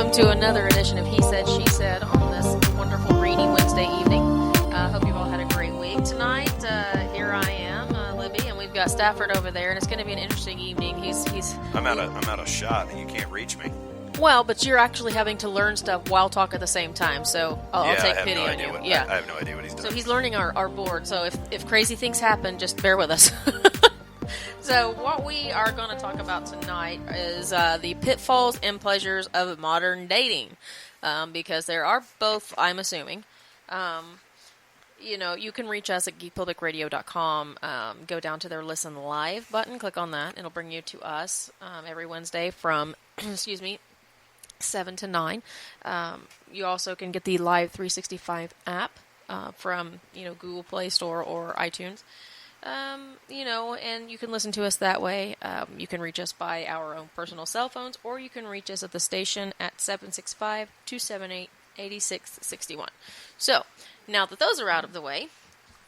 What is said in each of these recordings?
welcome to another edition of He Said, She Said on this wonderful rainy Wednesday evening. Hope you've all had a great week tonight. Here I am, Libby, and we've got Stafford over there, and it's going to be an interesting evening. I'm out of shot, and you can't reach me. Well, but you're actually having to learn stuff while talk at the same time, so I'll take pity on you. I have no idea what he's doing. So he's learning our board, so if crazy things happen, just bear with us. So what we are going to talk about tonight is the pitfalls and pleasures of modern dating, because there are both, I'm assuming. You can reach us at geekpublicradio.com. Go down to their Listen Live button, click on that. It'll bring you to us every Wednesday from, 7 to 9. You also can get the Live 365 app from Google Play Store or iTunes. And you can listen to us that way. You can reach us by our own personal cell phones, or you can reach us at the station at 765-278-8661. So, now that those are out of the way,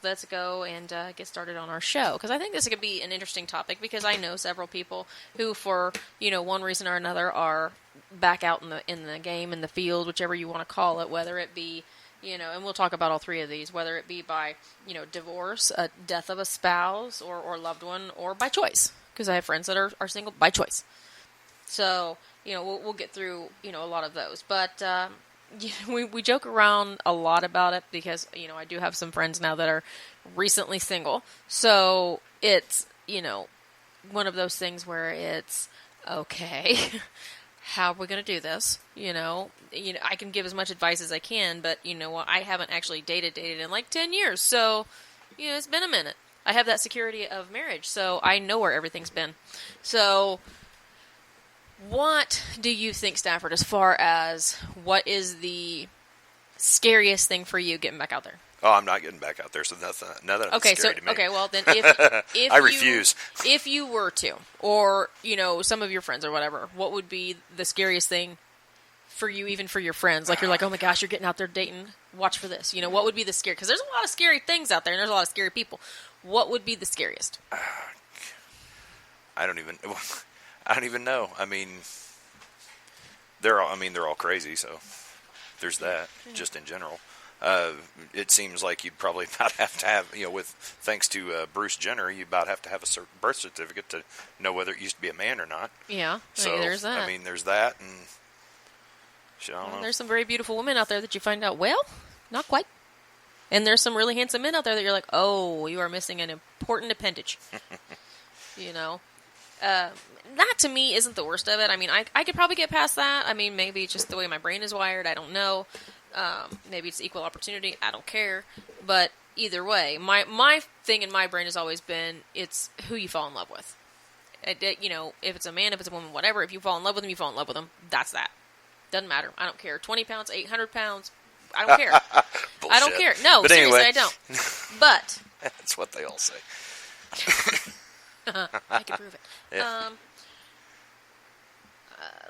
let's go and get started on our show. Because I think this could be an interesting topic, because I know several people who, for, one reason or another, are back out in the game, in the field, whichever you want to call it, whether it be and we'll talk about all three of these, whether it be by, divorce, a death of a spouse or loved one, or by choice, because I have friends that are single by choice. So, we'll get through, a lot of those. But we joke around a lot about it because, I do have some friends now that are recently single. So it's, one of those things where it's, okay, how are we going to do this? I can give as much advice as I can, but I haven't actually dated in like 10 years. So, it's been a minute. I have that security of marriage, so I know where everything's been. So, what do you think, Stafford, as far as what is the scariest thing for you getting back out there? Oh, I'm not getting back out there, so none of it's scary to me. Okay, well, then if I refuse. If you were to, or, some of your friends or whatever, what would be the scariest thing for you, even for your friends? Like, you're like, oh my gosh, you're getting out there dating, watch for this. What would be the scary? Because there's a lot of scary things out there, and there's a lot of scary people. What would be the scariest? I don't even know. I mean, they're all crazy, so there's that, just in general. It seems like you'd probably about have to have, thanks to Bruce Jenner, you about have to have a certain birth certificate to know whether it used to be a man or not. Yeah, so there's that. I mean, there's that, and I don't know. There's some very beautiful women out there that you find out, well, not quite. And there's some really handsome men out there that you're like, oh, you are missing an important appendage. That to me isn't the worst of it. I mean, I could probably get past that. I mean, maybe it's just the way my brain is wired. I don't know. Maybe it's equal opportunity. I don't care. But either way, my thing in my brain has always been, it's who you fall in love with. If it's a man, if it's a woman, whatever, if you fall in love with them, you fall in love with them. That's that. Doesn't matter. I don't care. 20 pounds, 800 pounds. I don't care. I don't care. No, but seriously, anyway. I don't. But that's what they all say. I can prove it. Yeah.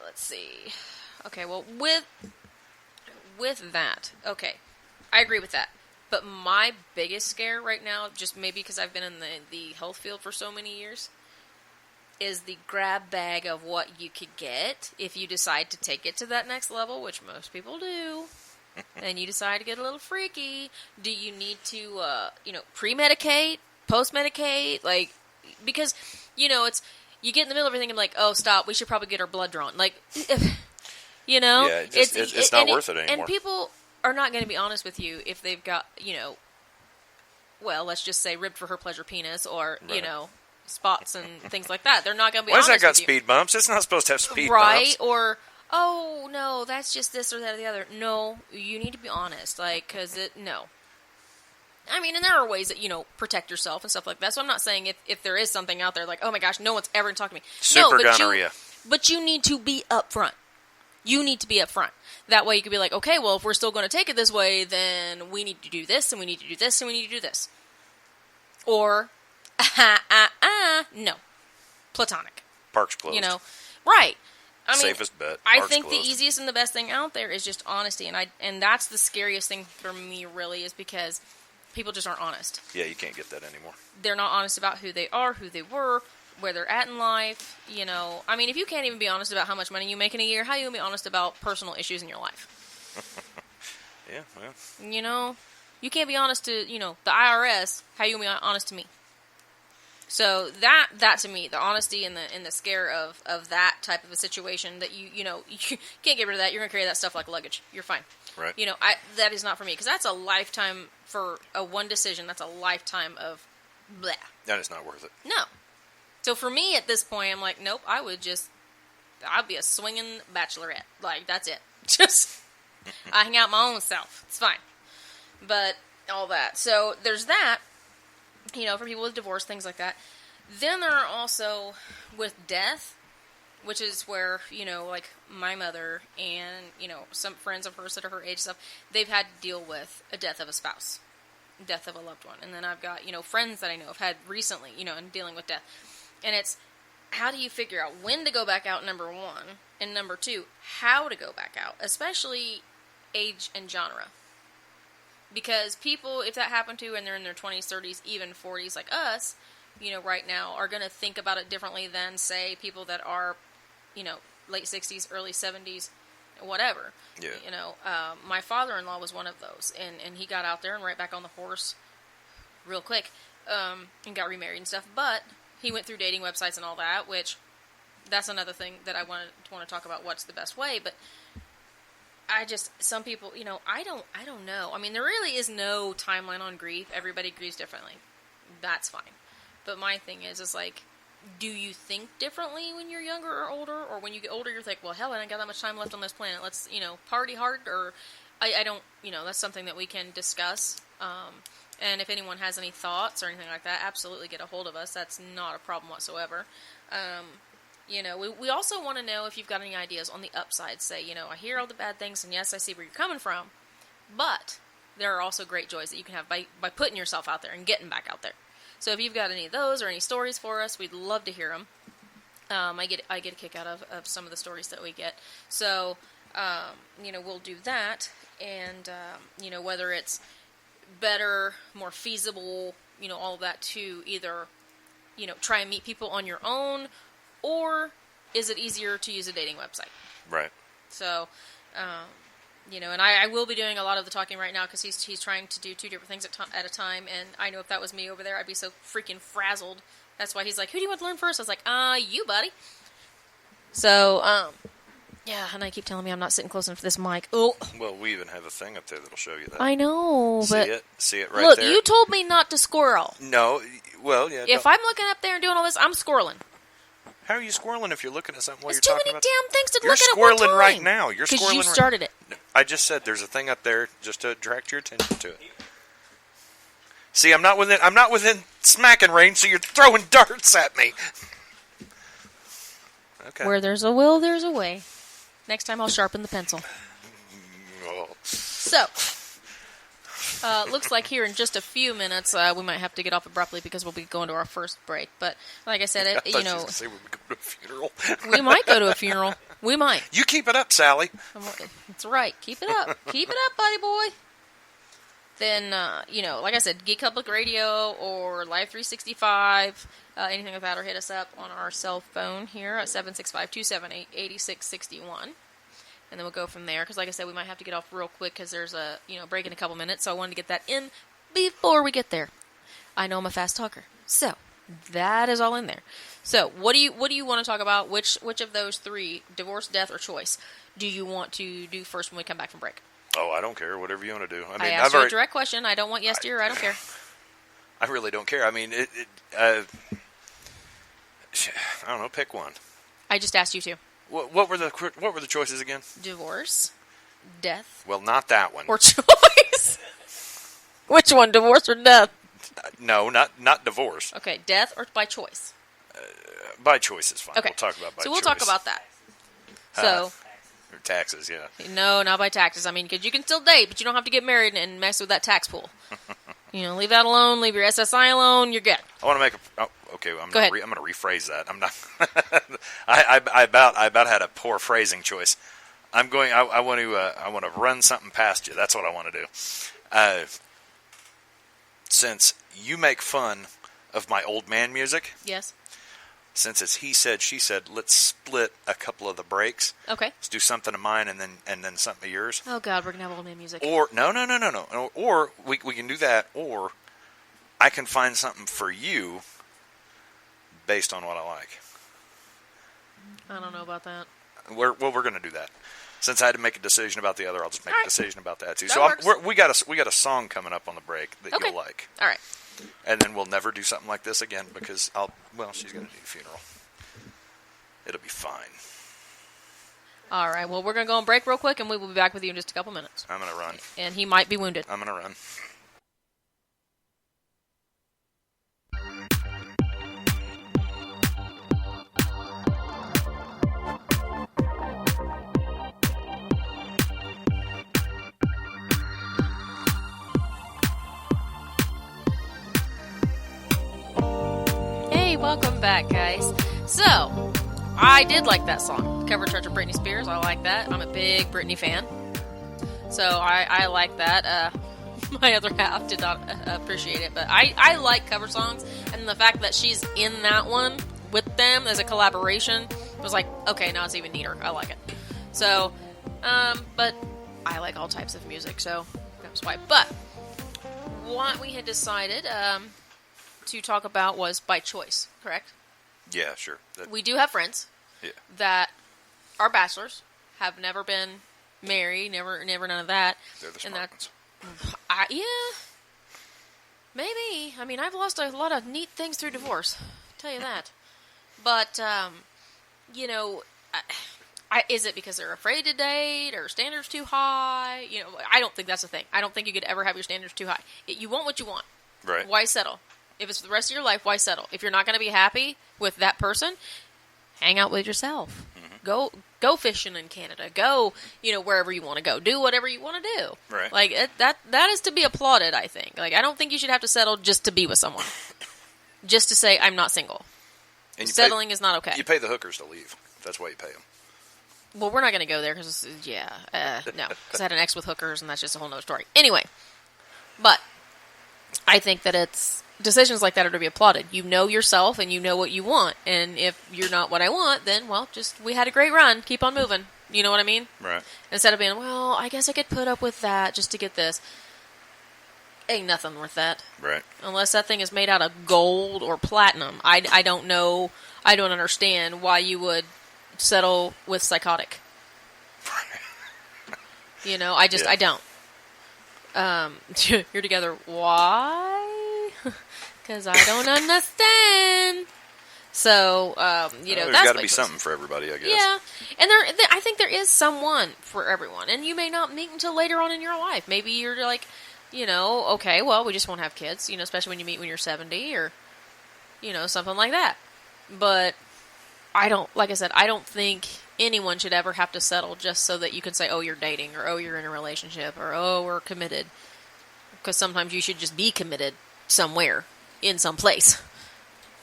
Let's see. Okay, well, with that, okay, I agree with that. But my biggest scare right now, just maybe because I've been in the health field for so many years, is the grab bag of what you could get if you decide to take it to that next level, which most people do. And you decide to get a little freaky. Do you need to, pre-medicate, post-medicate? Like, because, it's, you get in the middle of everything and like, oh, stop, we should probably get our blood drawn. Like, Yeah, it's not worth it anymore. And people are not going to be honest with you if they've got, well, let's just say ribbed for her pleasure penis or, right. Spots and things like that. They're not going to be honest with you. Why's that got speed bumps? It's not supposed to have speed bumps. Right, or, oh, no, that's just this or that or the other. No, you need to be honest, because no. I mean, and there are ways that, protect yourself and stuff like that. So I'm not saying if there is something out there like, oh my gosh, no one's ever going to talk to me. Super gonorrhea. But you need to be upfront. You need to be upfront. That way you could be like, okay, well, if we're still going to take it this way, then we need to do this, and we need to do this, and we need to do this. Or, no. Platonic. Park's closed. Right. I mean, safest bet. I think the easiest and the best thing out there is just honesty, and that's the scariest thing for me, really, is because people just aren't honest. Yeah, you can't get that anymore. They're not honest about who they are, who they were, where they're at in life. You know, I mean, if you can't even be honest about how much money you make in a year, how are you going to be honest about personal issues in your life? Yeah, well. You know, you can't be honest to, you know, the IRS. How are you going to be honest to me? So that to me, the honesty and the scare of that type of a situation, that you know, you can't get rid of that. You're going to carry that stuff like luggage. You're fine. Right. You know, that is not for me, because that's a lifetime for a one decision. That's a lifetime of blah. That is not worth it. No. So for me at this point, I'm like, nope, I'd be a swinging bachelorette. Like, that's it. Just, I hang out my own self. It's fine. But all that. So there's that, you know, for people with divorce, things like that. Then there are also with death, which is where, you know, like my mother and, you know, some friends of hers that are her age and stuff, they've had to deal with a death of a spouse, death of a loved one. And then I've got, you know, friends that I know have had recently, you know, and dealing with death. And it's, how do you figure out when to go back out, number one, and number two, how to go back out, especially age and genre. Because people, if that happened to and they're in their 20s, 30s, even 40s like us, you know, right now, are going to think about it differently than, say, people that are, you know, late 60s, early 70s, whatever. Yeah. You know, my father-in-law was one of those, and he got out there and right back on the horse real quick, and got remarried and stuff, but he went through dating websites and all that, which that's another thing that I want to talk about, what's the best way, but some people, you know, I don't know. I mean, there really is no timeline on grief. Everybody grieves differently. That's fine. But my thing is like, do you think differently when you're younger or older? Or when you get older, you're like, well, hell, I ain't got that much time left on this planet. Let's, you know, party hard. Or I don't, you know, that's something that we can discuss. And if anyone has any thoughts or anything like that, absolutely get a hold of us. That's not a problem whatsoever. You know, we also want to know if you've got any ideas on the upside. Say, you know, I hear all the bad things, and yes, I see where you're coming from, but there are also great joys that you can have by putting yourself out there and getting back out there. So if you've got any of those or any stories for us, we'd love to hear them. I get a kick out of some of the stories that we get. So, you know, we'll do that, and, you know, whether it's better, more feasible, you know, all of that, to either, you know, try and meet people on your own, or is it easier to use a dating website? Right. So, you know, and I will be doing a lot of the talking right now, because he's trying to do two different things at a time, and I know if that was me over there, I'd be so freaking frazzled. That's why he's like, who do you want to learn first? I was like, you, buddy. So, yeah, and I keep telling me I'm not sitting close enough to this mic. Oh. Well, we even have a thing up there that'll show you that. I know, but... See it right look, there? Look, you told me not to squirrel. No, well, yeah. If I'm looking up there and doing all this, I'm squirreling. How are you squirreling if you're looking at something while There's you're talking too many about? Damn things to You're look at one time. squirreling right now. You're squirreling. Because you started it. I just said there's a thing up there just to direct your attention to it. See, I'm not within smacking range, so you're throwing darts at me. Okay. Where there's a will, there's a way. Next time I'll sharpen the pencil. Oh. So, looks like here in just a few minutes we might have to get off abruptly, because we'll be going to our first break. But like I said, you know, say we would go to a funeral. We might go to a funeral. We might. You keep it up, Sally. That's right. Keep it up. Keep it up, buddy boy. Then, you know, like I said, Geek Public Radio or Live 365, anything like that, or hit us up on our cell phone here at 765-278-8661. And then we'll go from there, because like I said, we might have to get off real quick, because there's a, you know, break in a couple minutes, so I wanted to get that in before we get there. I know I'm a fast talker, so that is all in there. So, what do you want to talk about? Which of those three, divorce, death, or choice, do you want to do first when we come back from break? Oh, I don't care. Whatever you want to do. I mean, I asked you a direct question. I don't want yes, dear. I don't care. I really don't care. I mean, I don't know. Pick one. I just asked you to. What were the choices again? Divorce, death. Well, not that one. Or choice. Which one, divorce or death? No, not divorce. Okay, death or by choice. By choice is fine. Okay. We'll talk about by choice. So we'll talk about that. So. Or taxes, yeah. No, not by taxes. I mean, because you can still date, but you don't have to get married and mess with that tax pool. You know, leave that alone. Leave your SSI alone. You're good. I want to make a. Oh, okay, Go ahead. I'm going to rephrase that. I'm not. I about had a poor phrasing choice. I want to run something past you. That's what I want to do. Since you make fun of my old man music, yes, since it's he said, she said, let's split a couple of the breaks. Okay. Let's do something of mine and then something of yours. Oh God, we're gonna have old man music. Or no. Or we can do that. Or I can find something for you based on what I like. I don't know about that. We're going to do that. Since I had to make a decision about the other, I'll just make a decision about that too. That So we got a song coming up on the break that you'll like. All right. And then we'll never do something like this again because she's going to do a funeral. It'll be fine. All right. Well, we're going to go on break real quick, and we will be back with you in just a couple minutes. I'm going to run. And he might be wounded. I'm going to run. Welcome back, guys. So, I did like that song. Cover Church of Britney Spears. I like that. I'm a big Britney fan. So, I like that. My other half did not appreciate it. But I like cover songs. And the fact that she's in that one with them as a collaboration was like, okay, now it's even neater. I like it. So, but I like all types of music. So, that's why. But, what we had decided... to talk about was by choice, correct? Yeah, sure. We do have friends that are bachelors, have never been married, never none of that. They're the smart ones. Yeah, maybe. I mean, I've lost a lot of neat things through divorce. I'll tell you that. But, is it because they're afraid to date or standards too high? I don't think that's a thing. I don't think you could ever have your standards too high. You want what you want. Right. Why settle? If it's the rest of your life, why settle? If you're not going to be happy with that person, hang out with yourself. Mm-hmm. Go fishing in Canada. Go, wherever you want to go. Do whatever you want to do. Right. Like, that is to be applauded, I think. Like, I don't think you should have to settle just to be with someone. Just to say, I'm not single. And settling is not okay. You pay the hookers to leave. That's why you pay them. Well, we're not going to go there because, no. Because I had an ex with hookers, and that's just a whole nother story. Anyway, but I think that decisions like that are to be applauded. You know yourself and you know what you want. And if you're not what I want, then, we had a great run. Keep on moving. You know what I mean? Right. Instead of being, I guess I could put up with that just to get this. Ain't nothing worth that. Right. Unless that thing is made out of gold or platinum. I don't know. I don't understand why you would settle with psychotic. I don't. You're together. Why? Because I don't understand. So, there's that's got to be something for everybody, I guess. Yeah, and I think there is someone for everyone, and you may not meet until later on in your life. Maybe you're like, okay, well, we just won't have kids, especially when you meet when you're 70 or, something like that. But like I said, I don't think anyone should ever have to settle just so that you can say, oh, you're dating, or oh, you're in a relationship, or oh, we're committed. Because sometimes you should just be committed somewhere, in some place,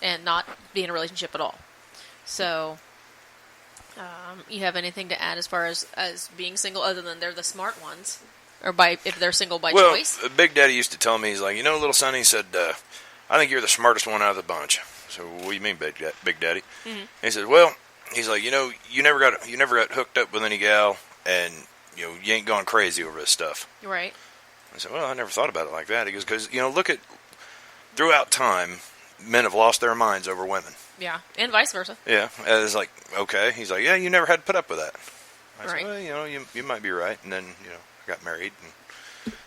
and not be in a relationship at all. So, you have anything to add as far as being single, other than they're the smart ones? Or if they're single by choice? Well, Big Daddy used to tell me, he's like, little son, he said, I think you're the smartest one out of the bunch. So, what do you mean, Big Daddy? Mm-hmm. He said, well, he's like, you never got hooked up with any gal, and, you ain't gone crazy over this stuff. Right. I said, well, I never thought about it like that. He goes, because, look at, throughout time, men have lost their minds over women. Yeah, and vice versa. Yeah, and it's like, okay. He's like, yeah, you never had to put up with that. I right. said, well, you might be right. And then, I got married, and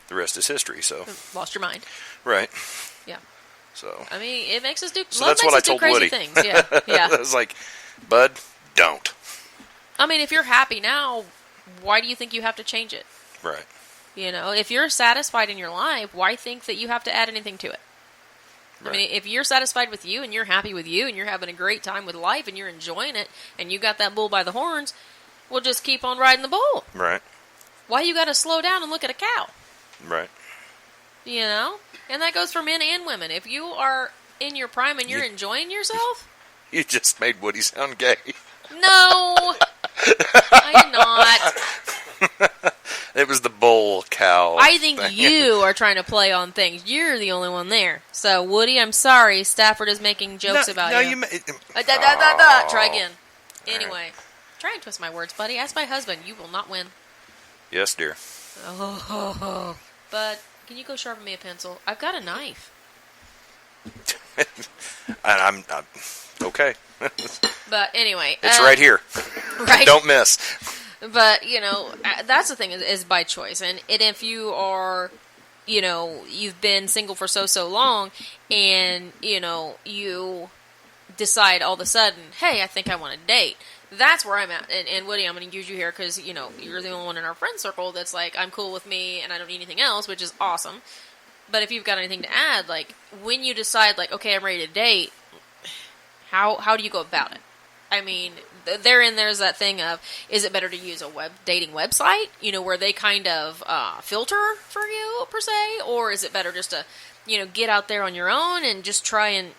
the rest is history, so. Lost your mind. Right. Yeah. So. I mean, it makes us do, so love that's makes what us I told do crazy Woody. Things. Yeah, yeah. I was like, bud, don't. I mean, if you're happy now, why do you think you have to change it? Right. If you're satisfied in your life, why think that you have to add anything to it? Right. I mean, if you're satisfied with you and you're happy with you and you're having a great time with life and you're enjoying it and you got that bull by the horns, well, just keep on riding the bull. Right. Why you got to slow down and look at a cow? Right. And that goes for men and women. If you are in your prime and you're enjoying yourself. You just made Woody sound gay. No, I did not. It was the bull cow. I think thing. you are trying to play on things. You're the only one there. So, Woody, I'm sorry. Stafford is making jokes about you. Try again. Anyway, try and twist my words, buddy. Ask my husband. You will not win. Yes, dear. Oh, but can you go sharpen me a pencil? I've got a knife. And I'm okay. But anyway, it's right here. Right. Don't miss. But that's the thing is by choice, and if you are, you've been single for so long, and you decide all of a sudden, hey, I think I want to date. That's where I'm at. And Woody, I'm going to use you here because you're the only one in our friend circle that's like, I'm cool with me and I don't need anything else, which is awesome. But if you've got anything to add, like when you decide, like, okay, I'm ready to date, how do you go about it? I mean, there's that thing of, is it better to use a dating website, where they kind of filter for you, per se? Or is it better just to, get out there on your own and just try and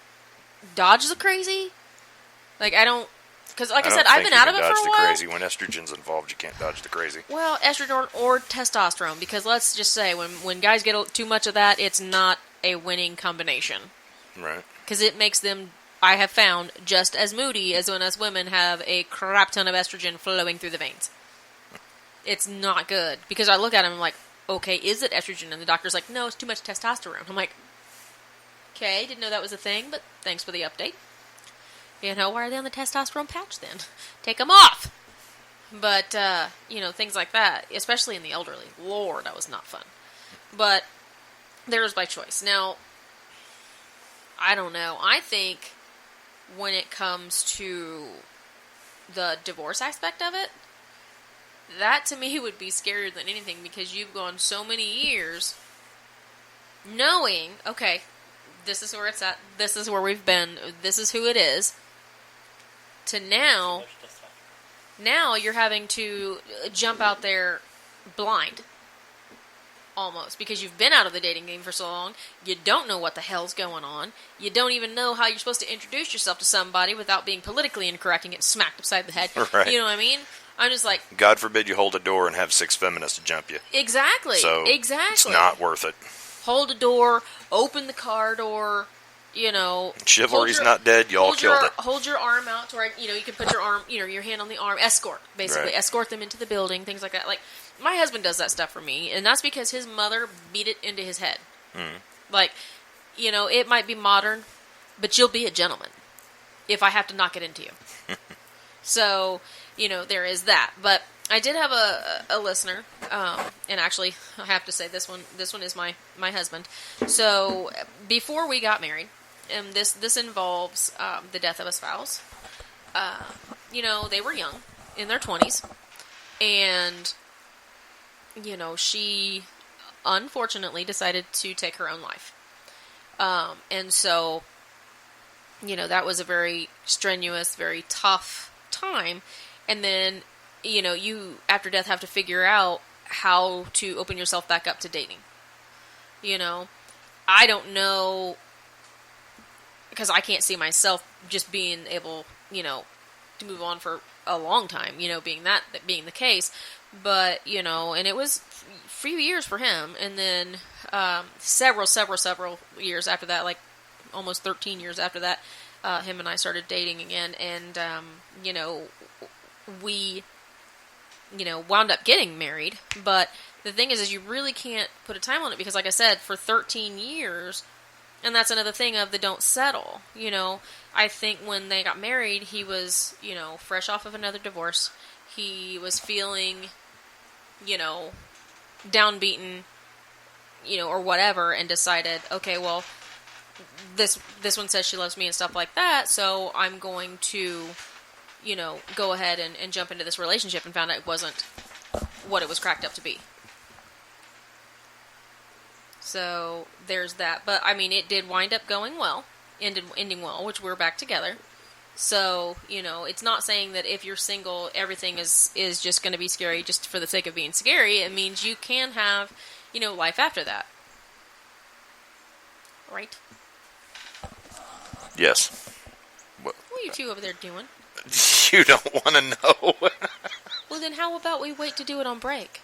dodge the crazy? Like, I don't... Because, like I said, I've been out of it for a while. Dodge the crazy. When estrogen's involved, you can't dodge the crazy. Well, estrogen or testosterone, because let's just say, when guys get too much of that, it's not a winning combination. Right. Because it makes them, I have found, just as moody as when us women have a crap ton of estrogen flowing through the veins. It's not good. Because I look at them and I'm like, okay, is it estrogen? And the doctor's like, no, it's too much testosterone. I'm like, okay, didn't know that was a thing, but thanks for the update. Why are they on the testosterone patch then? Take them off! But, things like that, especially in the elderly. Lord, that was not fun. But, there's by choice. Now, I don't know. I think when it comes to the divorce aspect of it, that to me would be scarier than anything because you've gone so many years knowing, okay, this is where it's at, this is where we've been, this is who it is, to now you're having to jump out there blind. Almost. Because you've been out of the dating game for so long, you don't know what the hell's going on. You don't even know how you're supposed to introduce yourself to somebody without being politically incorrect and get smacked upside the head. Right. You know what I mean? I'm just like... God forbid you hold a door and have 6 feminists to jump you. Exactly. So, it's not worth it. Hold a door, open the car door... Chivalry's not dead, y'all killed it. Hold your arm out to where, you can put your arm, your hand on the arm. Escort, basically. Right. Escort them into the building, things like that. Like, my husband does that stuff for me, and that's because his mother beat it into his head. Mm. Like, it might be modern, but you'll be a gentleman if I have to knock it into you. So, there is that. But I did have a listener, and actually, I have to say this one is my husband. So, before we got married, and this involves the death of a spouse. They were young, in their 20s, and she unfortunately decided to take her own life. And so, that was a very strenuous, very tough time. And then, you after death have to figure out how to open yourself back up to dating. I don't know. Because I can't see myself just being able, to move on for a long time, being the case. But, and it was a few years for him. And then several years after that, like almost 13 years after that, him and I started dating again. And, we, wound up getting married. But the thing is you really can't put a time on it because, like I said, for 13 years... And that's another thing of the don't settle. I think when they got married, he was, fresh off of another divorce. He was feeling, downbeaten, or whatever, and decided, okay, well, this one says she loves me and stuff like that, so I'm going to, go ahead and jump into this relationship, and found out it wasn't what it was cracked up to be. So, there's that. But, I mean, it did wind up going well. Ending well, which we're back together. So, it's not saying that if you're single, everything is just going to be scary just for the sake of being scary. It means you can have, life after that. Right? Yes. What are you two over there doing? You don't want to know. Well, then how about we wait to do it on break?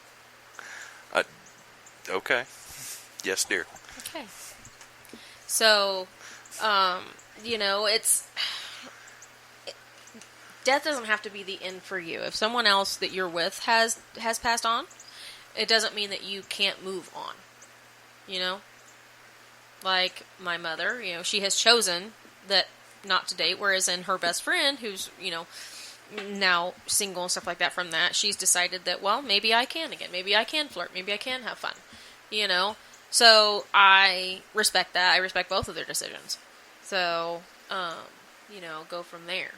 Okay. Yes, dear. Okay. So, death doesn't have to be the end for you. If someone else that you're with has passed on, it doesn't mean that you can't move on. Like my mother, she has chosen that not to date, whereas in her best friend, who's, now single and stuff like that from that, she's decided that, well, maybe I can again. Maybe I can flirt. Maybe I can have fun. So I respect that. I respect both of their decisions. So, go from there.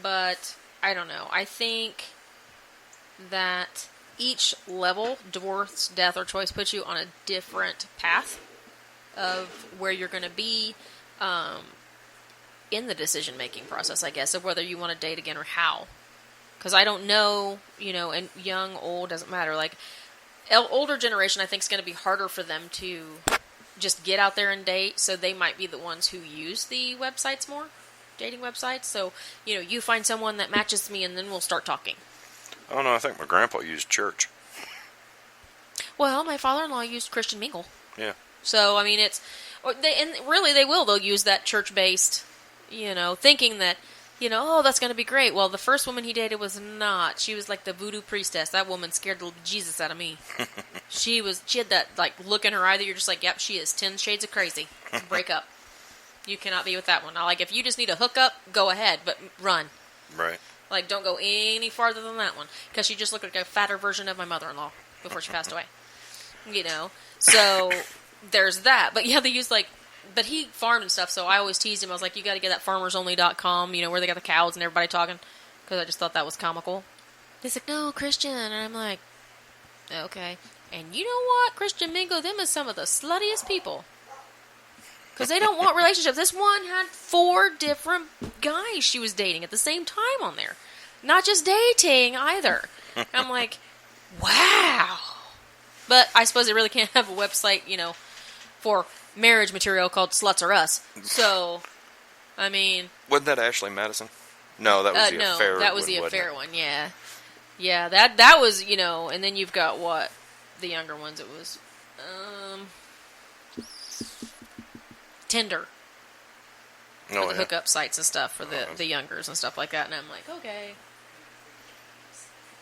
But, I don't know. I think that each level, divorce, death, or choice, puts you on a different path of where you're going to be in the decision-making process, I guess, of whether you want to date again or how. Because I don't know, and young, old, doesn't matter. Like, older generation, I think, is going to be harder for them to just get out there and date, so they might be the ones who use the websites more, dating websites. So, you find someone that matches me, and then we'll start talking. I don't know, I think my grandpa used church. Well, my father-in-law used Christian Mingle. Yeah. So, I mean, they'll use that church-based, thinking that, oh, that's going to be great. Well, the first woman he dated was not. She was like the voodoo priestess. That woman scared the Jesus out of me. She had that, like, look in her eye that you're just like, yep, she is 10 shades of crazy. Break up. You cannot be with that one. Now, like, if you just need a hookup, go ahead, but run. Right. Like, don't go any farther than that one. Because she just looked like a fatter version of my mother-in-law before she passed away. So there's that. But yeah, they use, like, but he farmed and stuff, so I always teased him. I was like, you got to get that farmersonly.com, where they got the cows and everybody talking. Because I just thought that was comical. He's like, no, Christian. And I'm like, okay. And you know what? Christian Mingle, them is some of the sluttiest people. Because they don't want relationships. This one had 4 different guys she was dating at the same time on there. Not just dating either. I'm like, wow. But I suppose they really can't have a website, for marriage material called Sluts Are Us. So, I mean... Wasn't that Ashley Madison? No, that was the affair one. No, that was the affair one, yeah. Yeah, that was, and then you've got what? The younger ones, it was... Tinder. For the hookup sites and stuff for the youngers and stuff like that. And I'm like, okay.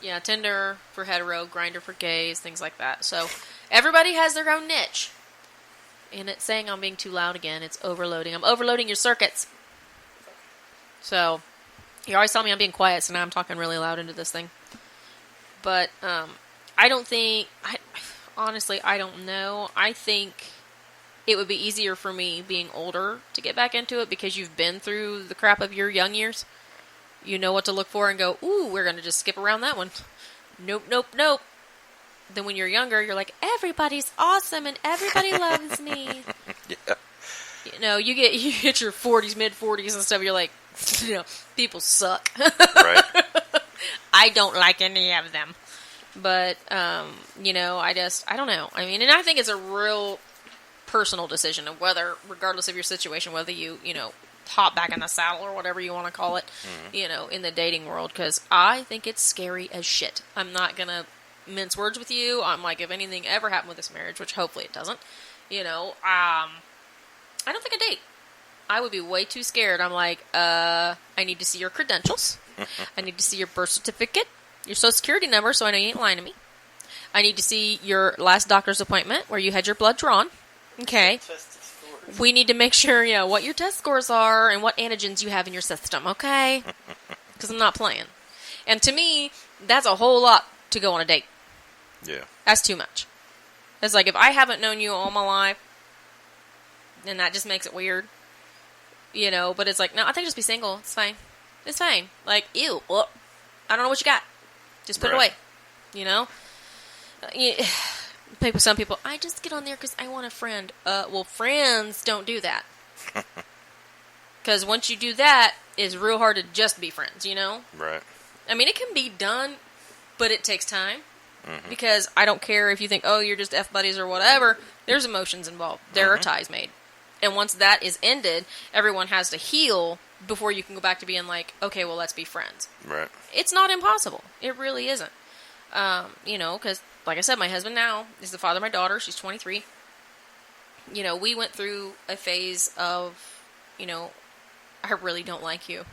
Yeah, Tinder for hetero, Grindr for gays, things like that. So everybody has their own niche. And it's saying I'm being too loud again. It's overloading. I'm overloading your circuits. So you always tell me I'm being quiet, so now I'm talking really loud into this thing. But I don't think... honestly, I don't know. I think... it would be easier for me being older to get back into it because you've been through the crap of your young years. You know what to look for and go, ooh, we're going to just skip around that one. Nope, nope, nope. Then when you're younger, you're like, everybody's awesome and everybody loves me. Yeah. You get your 40s, mid-40s and stuff, you're like, people suck. Right. I don't like any of them. But, I don't know. I mean, and I think it's a real... personal decision of whether, regardless of your situation, whether you hop back in the saddle or whatever you want to call it, in the dating world, because I think it's scary as shit. I'm not going to mince words with you. I'm like, if anything ever happened with this marriage, which hopefully it doesn't, I don't think I'd date. I would be way too scared. I'm like, I need to see your credentials. I need to see your birth certificate, your social security number, so I know you ain't lying to me. I need to see your last doctor's appointment where you had your blood drawn. Okay. We need to make sure, what your test scores are and what antigens you have in your system, okay? Because I'm not playing. And to me, that's a whole lot to go on a date. Yeah. That's too much. It's like, if I haven't known you all my life, then that just makes it weird. But it's like, no, I think just be single. It's fine. It's fine. Like, ew. Well, I don't know what you got. Just put it away. Some people, I just get on there because I want a friend. Well, friends don't do that. Because once you do that, it's real hard to just be friends, Right. I mean, it can be done, but it takes time. Mm-hmm. Because I don't care if you think, oh, you're just F-buddies or whatever. There's emotions involved. There are ties made. And once that is ended, everyone has to heal before you can go back to being like, okay, well, let's be friends. Right. It's not impossible. It really isn't. Because, like I said, my husband now is the father of my daughter. She's 23. We went through a phase of, I really don't like you.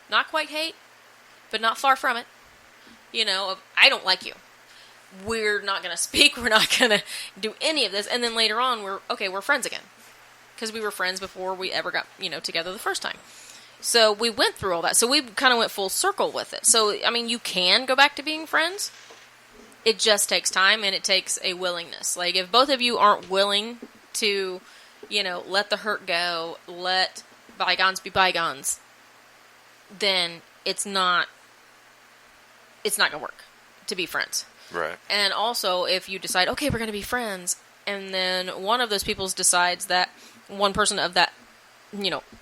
Not quite hate, but not far from it. I don't like you. We're not going to speak. We're not going to do any of this. And then later on, we're friends again. Because we were friends before we ever got, together the first time. So we went through all that. So we kind of went full circle with it. So, you can go back to being friends. It just takes time and it takes a willingness. Like, if both of you aren't willing to, let the hurt go, let bygones be bygones, then it's not going to work to be friends. Right. And also, if you decide, okay, we're going to be friends, and then one of those people decides that, one person of that,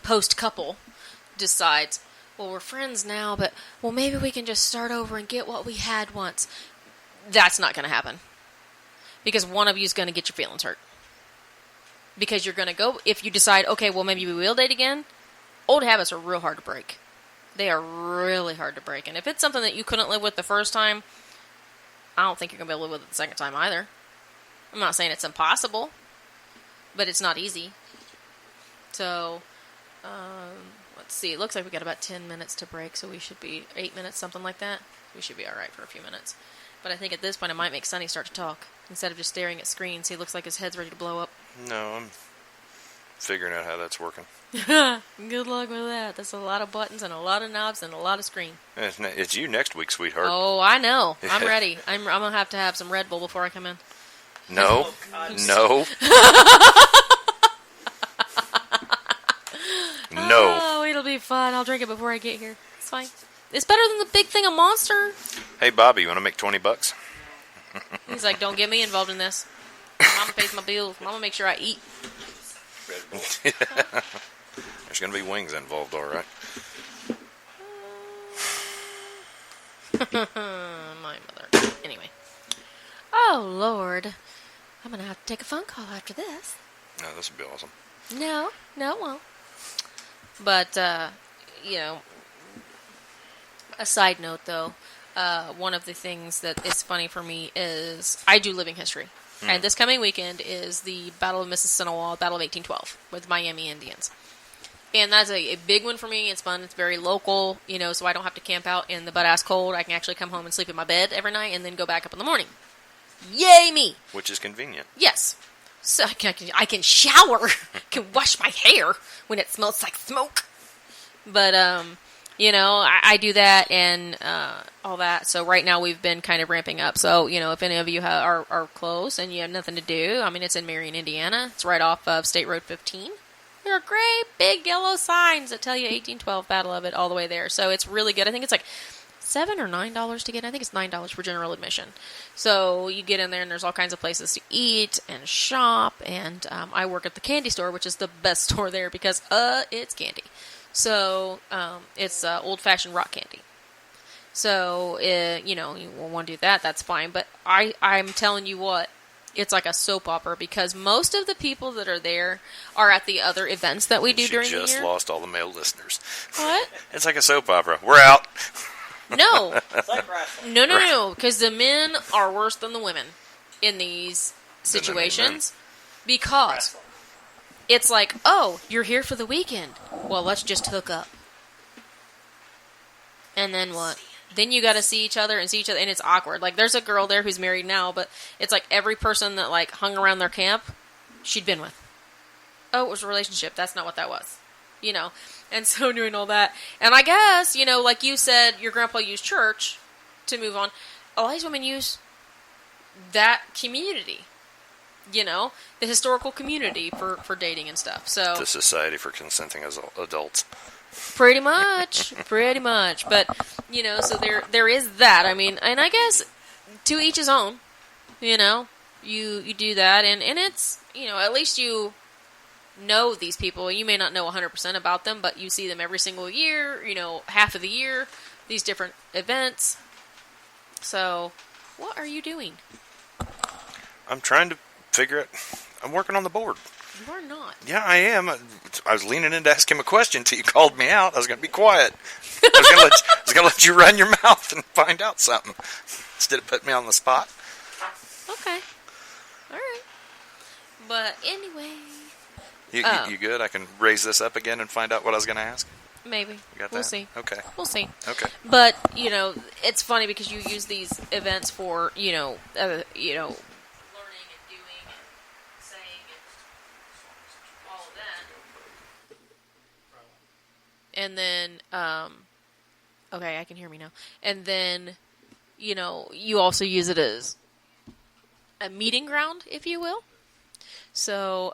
post-couple decides, well, we're friends now, but, well, maybe we can just start over and get what we had once. That's not going to happen. Because one of you is going to get your feelings hurt. Because you're going to go, if you decide, okay, well, maybe we will date again, old habits are real hard to break. They are really hard to break. And if it's something that you couldn't live with the first time, I don't think you're going to be able to live with it the second time either. I'm not saying it's impossible, but it's not easy. So, let's see. It looks like we got about 10 minutes to break, so we should be 8 minutes, something like that. We should be all right for a few minutes. But I think at this point, it might make Sonny start to talk instead of just staring at screens. He looks like his head's ready to blow up. No, I'm figuring out how that's working. Good luck with that. That's a lot of buttons and a lot of knobs and a lot of screen. It's you next week, sweetheart. Oh, I know. I'm ready. I'm going to have some Red Bull before I come in. No. No. No. Oh, it'll be fun. I'll drink it before I get here. It's fine. It's better than the big thing of Monster. Hey, Bobby, you want to make $20? He's like, don't get me involved in this. Mama pays my bills. Mama makes sure I eat. There's going to be wings involved, all right. My mother. Anyway. Oh, Lord. I'm going to have to take a phone call after this. No, this would be awesome. No, it won't. But, a side note, though, one of the things that is funny for me is I do living history. And this coming weekend is the Battle of Mississinawa, Battle of 1812 with Miami Indians. And that's a big one for me. It's fun. It's very local, so I don't have to camp out in the butt-ass cold. I can actually come home and sleep in my bed every night and then go back up in the morning. Yay me! Which is convenient. Yes. So I can shower, can wash my hair when it smells like smoke. But, I do that and all that. So right now we've been kind of ramping up. So, if any of you are close and you have nothing to do, it's in Marion, Indiana. It's right off of State Road 15. There are great big yellow signs that tell you 1812 Battle of it all the way there. So it's really good. I think it's like $7 or $9 to get in. I think it's $9 for general admission. So you get in there and there's all kinds of places to eat and shop. And I work at the candy store, which is the best store there because it's candy. So it's old-fashioned rock candy. So, you want to do that, that's fine. But I'm telling you what, it's like a soap opera because most of the people that are there are at the other events that we do during the year. She just lost all the male listeners. What? It's like a soap opera. We're out. No. No. Because the men are worse than the women in these situations. Because it's like, oh, you're here for the weekend. Well, let's just hook up. And then what? Then you got to see each other, and it's awkward. Like, there's a girl there who's married now, but it's like every person that, like, hung around their camp, she'd been with. Oh, it was a relationship. That's not what that was. And so doing all that. And I guess, like you said, your grandpa used church to move on. A lot of these women use that community. The historical community for dating and stuff. So the Society for Consenting as Adults. Pretty much. But, so there is that. And I guess to each his own, you do that. And it's, at least you know these people. You may not know 100% about them, but you see them every single year, half of the year, these different events. So, what are you doing? I'm trying to figure it. I'm working on the board. You are not. Yeah, I am. I was leaning in to ask him a question until you called me out. I was going to be quiet. I was gonna let you run your mouth and find out something instead of putting me on the spot. Okay. All right. But anyway. You good? I can raise this up again and find out what I was going to ask? Maybe. We'll see. Okay. We'll see. Okay. But, it's funny because you use these events for, learning and doing and saying and all of that. And then, okay, I can hear me now. And then, you also use it as a meeting ground, if you will. So,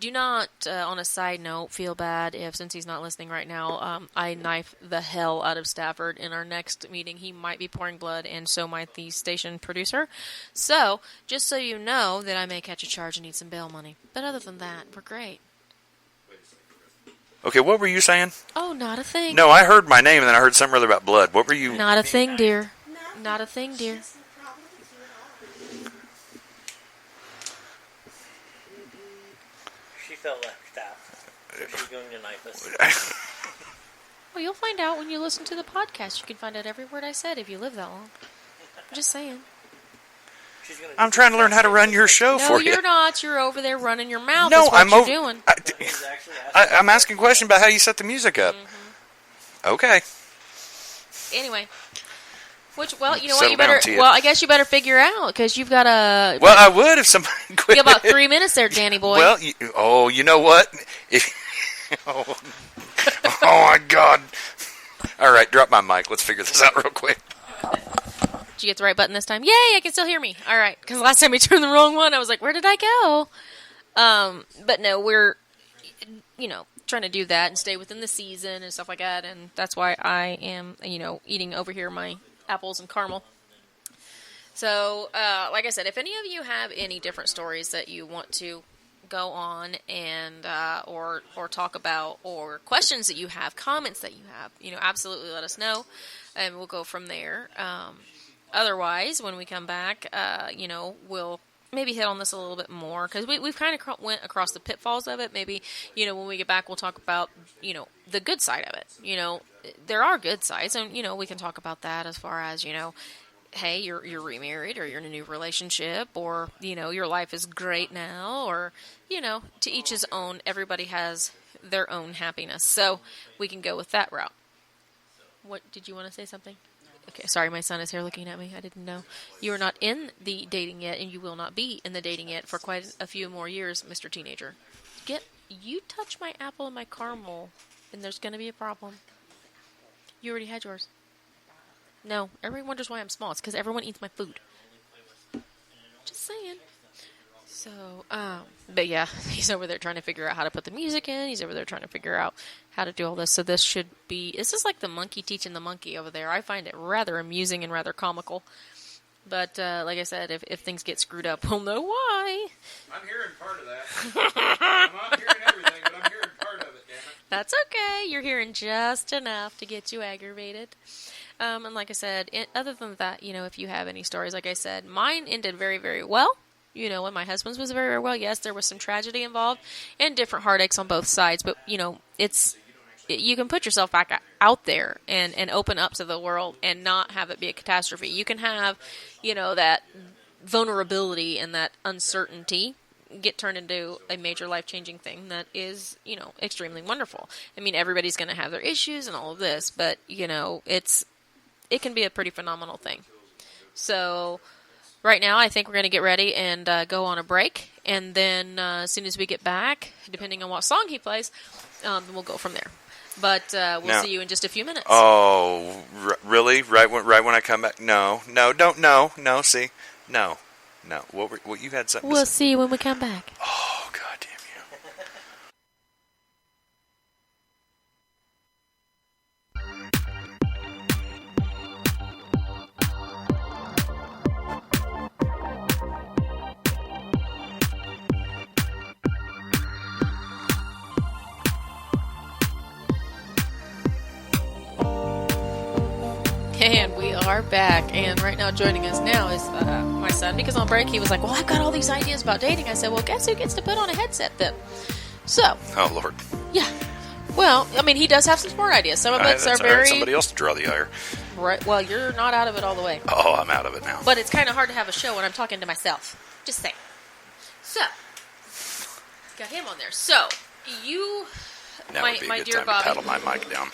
do not, on a side note, feel bad if, since he's not listening right now, I knife the hell out of Stafford. In our next meeting, he might be pouring blood, and so might the station producer. So, just so you know that I may catch a charge and need some bail money. But other than that, we're great. Okay, what were you saying? Oh, not a thing. No, I heard my name, and then I heard something other about blood. What were you... Not a thing, dear. Not a thing, dear. She felt left out. She's going to knife us. Well, you'll find out when you listen to the podcast. You can find out every word I said if you live that long. I'm just saying. I'm trying to learn how to run your show for you. No, you're not. You're over there running your mouth. No, That's what you're doing. I'm asking a question about how you set the music up. Mm-hmm. Okay. Anyway. You know what? You better. Well, I guess you better figure out because you've got a. Well, I would if somebody quit. You have about 3 minutes there, Danny boy. Well, you know what? Oh my God! All right, drop my mic. Let's figure this out real quick. Did you get the right button this time? Yay! I can still hear me. All right, because last time we turned the wrong one, I was like, "Where did I go?" But no, we're, trying to do that and stay within the season and stuff like that, and that's why I am, eating over here my apples and caramel. So, like I said, if any of you have any different stories that you want to go on and or talk about, or questions that you have, comments that you have, absolutely let us know, and we'll go from there. Otherwise, when we come back, we'll maybe hit on this a little bit more because we've kind of went across the pitfalls of it. Maybe, when we get back, we'll talk about, the good side of it. There are good sides, and, we can talk about that as far as, hey, you're remarried, or you're in a new relationship, or, your life is great now, or, to each his own. Everybody has their own happiness, so we can go with that route. What, did you want to say something? Okay, sorry, my son is here looking at me. I didn't know. You are not in the dating yet, and you will not be in the dating yet for quite a few more years, Mr. Teenager. You touch my apple and my caramel, and there's going to be a problem. You already had yours. No, everyone wonders why I'm small. It's because everyone eats my food. Just saying. So, but yeah, he's over there trying to figure out how to put the music in. He's over there trying to figure out how to do all this. So this is like the monkey teaching the monkey over there. I find it rather amusing and rather comical. But, like I said, if things get screwed up, we'll know why. I'm hearing part of that. I'm not hearing everything, but I'm hearing part of it, damn it. That's okay. You're hearing just enough to get you aggravated. And like I said, other than that, if you have any stories, like I said, mine ended very, very well. When my husband's was very, very well. Yes, there was some tragedy involved and different heartaches on both sides. But, you can put yourself back out there and open up to the world and not have it be a catastrophe. You can have, that vulnerability and that uncertainty get turned into a major life-changing thing that is, extremely wonderful. I mean, everybody's going to have their issues and all of this, but, it can be a pretty phenomenal thing. So right now, I think we're going to get ready and go on a break. And then as soon as we get back, depending on what song he plays, we'll go from there. But we'll see you in just a few minutes. Oh, really? Right when I come back? No, don't. No. See, no. What you had something? We'll see you when we come back. Oh, God damn you! And we are back, and right now joining us now is my son, because on break he was like, well, I've got all these ideas about dating. I said, well, guess who gets to put on a headset then? So. Oh, Lord. Yeah. Well, I mean, he does have some smart ideas. Some of it are very... Somebody else to draw the ire. Right. Well, you're not out of it all the way. Oh, I'm out of it now. But it's kind of hard to have a show when I'm talking to myself. Just saying. So, got him on there. So, you... Now would be a good dear time Bobby, to paddle my mic down.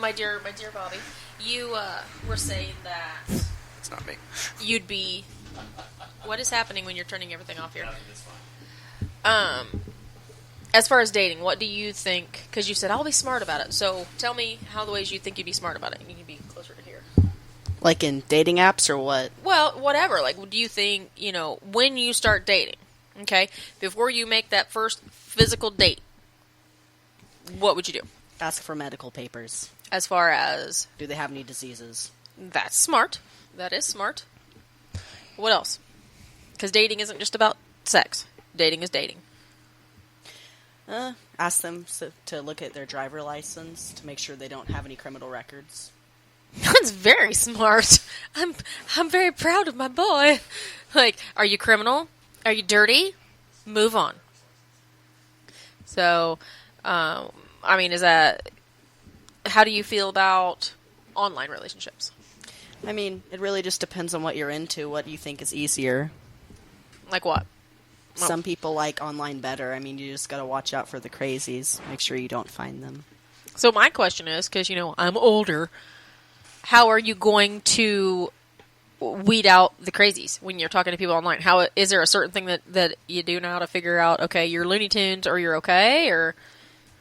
my dear Bobby, you were saying that It's not me. you'd be... What is happening when you're turning everything off here? As far as dating, what do you think? Because you said, I'll be smart about it. So tell me how the ways you think you'd be smart about it. You can be closer to here. Like in dating apps or what? Well, whatever. Like, do you think, when you start dating, okay, before you make that first physical date, what would you do? Ask for medical papers. As far as... Do they have any diseases? That's smart. That is smart. What else? Because dating isn't just about sex. Dating is dating. Ask them to look at their driver license to make sure they don't have any criminal records. That's very smart. I'm very proud of my boy. Like, are you criminal? Are you dirty? Move on. So, I mean, is that... How do you feel about online relationships? I mean, it really just depends on what you're into, what you think is easier. Like what? Some people like online better. I mean, you just got to watch out for the crazies. Make sure you don't find them. So my question is, because, I'm older, how are you going to weed out the crazies when you're talking to people online? How is there a certain thing that you do now to figure out, okay, you're Looney Tunes or you're okay? Or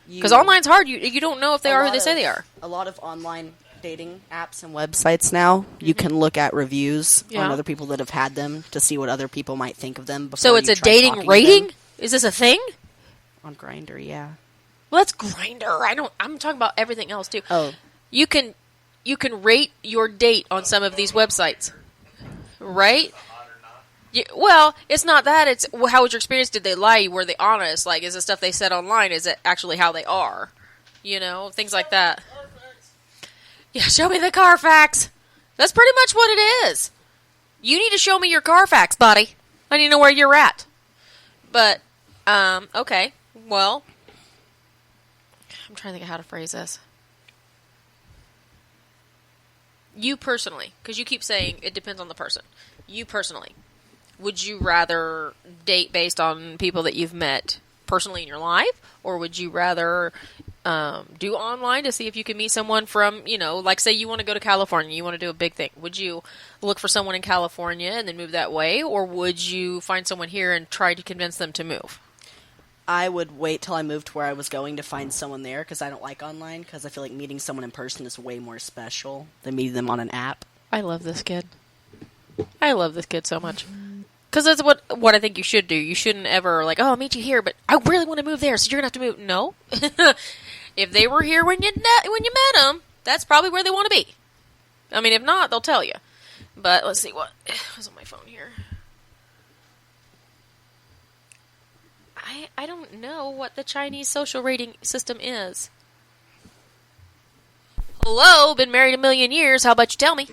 because online's hard. You don't know if they are who they say they are. A lot of online dating apps and websites now, you can look at reviews on other people that have had them to see what other people might think of them. So it's a dating rating? Is this a thing? On Grindr, yeah. Well, that's Grindr. I'm talking about everything else too. Oh, you can rate your date on some of these websites, right? Well, it's not that. It's how was your experience? Did they lie? Were they honest? Like, is the stuff they said online, is it actually how they are? Things like that. Yeah, show me the Carfax. That's pretty much what it is. You need to show me your Carfax, buddy. I need to know where you're at. But, okay. Well, I'm trying to think of how to phrase this. You personally, because you keep saying it depends on the person. You personally, would you rather date based on people that you've met personally in your life? Or would you rather do online to see if you can meet someone from, like say you want to go to California, you want to do a big thing. Would you look for someone in California and then move that way? Or would you find someone here and try to convince them to move? I would wait till I moved to where I was going to find someone there because I don't like online because I feel like meeting someone in person is way more special than meeting them on an app. I love this kid. I love this kid so much. Because that's what I think you should do. You shouldn't ever I'll meet you here, but I really want to move there, so you're going to have to move. No. If they were here when you met them, that's probably where they want to be. I mean, if not, they'll tell you. But let's see what was on my phone here. I don't know what the Chinese social rating system is. Hello, been married a million years. How about you tell me?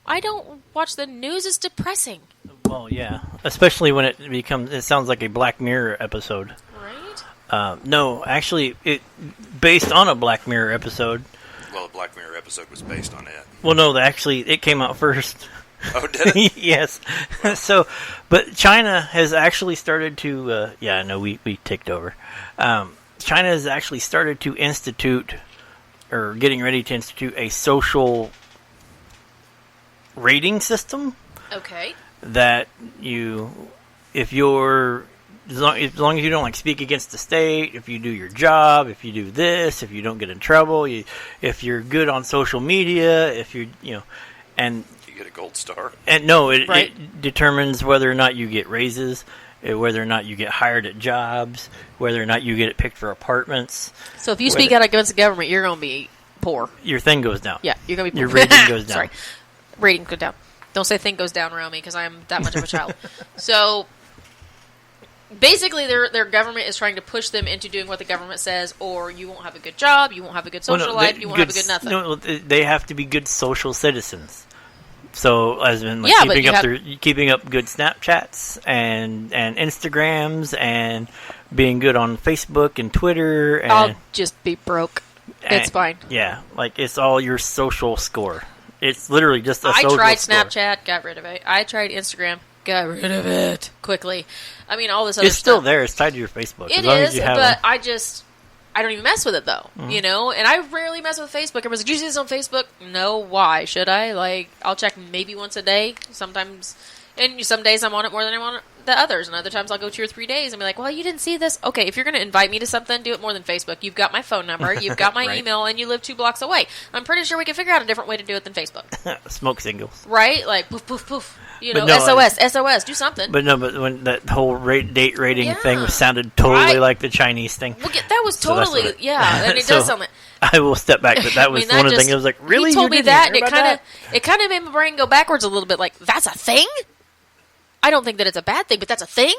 I don't watch the news. It's depressing. Well, yeah. Especially when it sounds like a Black Mirror episode. Right? No, actually, it based on a Black Mirror episode. Well, the Black Mirror episode was based on it. Well, no, actually, it came out first. Oh, did it? Yes. But China has actually started to, we ticked over. China has actually started to institute, or getting ready to institute, a social rating system. Okay. That as long as you don't speak against the state, if you do your job, if you do this, if you don't get in trouble, if you're good on social media, if and you get a gold star. And no, it determines whether or not you get raises, whether or not you get hired at jobs, whether or not you get picked for apartments. So if you speak out against the government, you're going to be poor. Your thing goes down. Yeah, you're going to be poor. Your rating goes down. Sorry. Rating goes down. Don't say thing goes down around me because I'm that much of a child. So basically their government is trying to push them into doing what the government says, or you won't have a good job, you won't have a good social life, you won't have a good nothing. No, they have to be good social citizens. So, as in keeping up good Snapchats and Instagrams and being good on Facebook and Twitter. And, I'll just be broke. It's fine. Yeah, like it's all your social score. It's literally just a social tried score. Snapchat, got rid of it. I tried Instagram, got rid of it quickly. I mean, all this other It's stuff. still there. It's tied to your Facebook. It as long is, as you have but them. I don't even mess with it, though, you know? And I rarely mess with Facebook. Everyone's like, do you see this on Facebook? No, why? Should I? Like, I'll check maybe once a day. Sometimes, and some days I'm on it more than I'm on the others. And other times I'll go 2 or 3 days and be like, well, you didn't see this? Okay, if you're going to invite me to something, do it more than Facebook. You've got my phone number, you've got my Right. email, and you live 2 blocks away. I'm pretty sure we can figure out a different way to do it than Facebook. Smoke signals. Right? Like, poof, poof, poof. You know, But no, SOS, do something. But when that whole date rating Yeah. thing sounded totally Right. like the Chinese thing. Well, that was So that's totally, what it- yeah, and it So, does sound like... I will step back, but that was that one of the just- things. I was like, really? He told You me didn't that, hear and about it kind of made my brain go backwards a little bit. Like, that's a thing? I don't think that it's a bad thing, but that's a thing?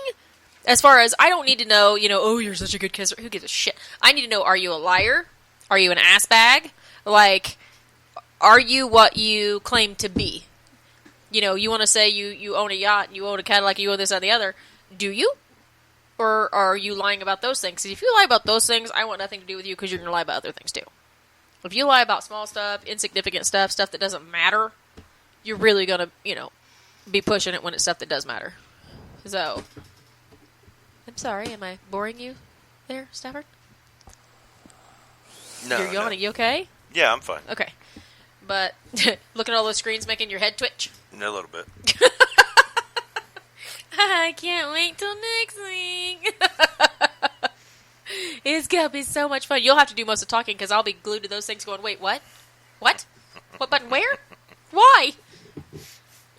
As far as, I don't need to know, oh, you're such a good kisser. Who gives a shit? I need to know, are you a liar? Are you an ass bag? Like, are you what you claim to be? You want to say you own a yacht, you own a Cadillac, you own this, that, and the other. Do you? Or are you lying about those things? 'Cause if you lie about those things, I want nothing to do with you because you're going to lie about other things too. If you lie about small stuff, insignificant stuff that doesn't matter, you're really going to, be pushing it when it's stuff that does matter. So, I'm sorry, am I boring you there, Stafford? No, You're yawning, you okay? Yeah, I'm fine. Okay. But, looking at all those screens making your head twitch. A little bit. I can't wait till next week. It's going to be so much fun. You'll have to do most of the talking because I'll be glued to those things going, wait, what? What? What button where? Why?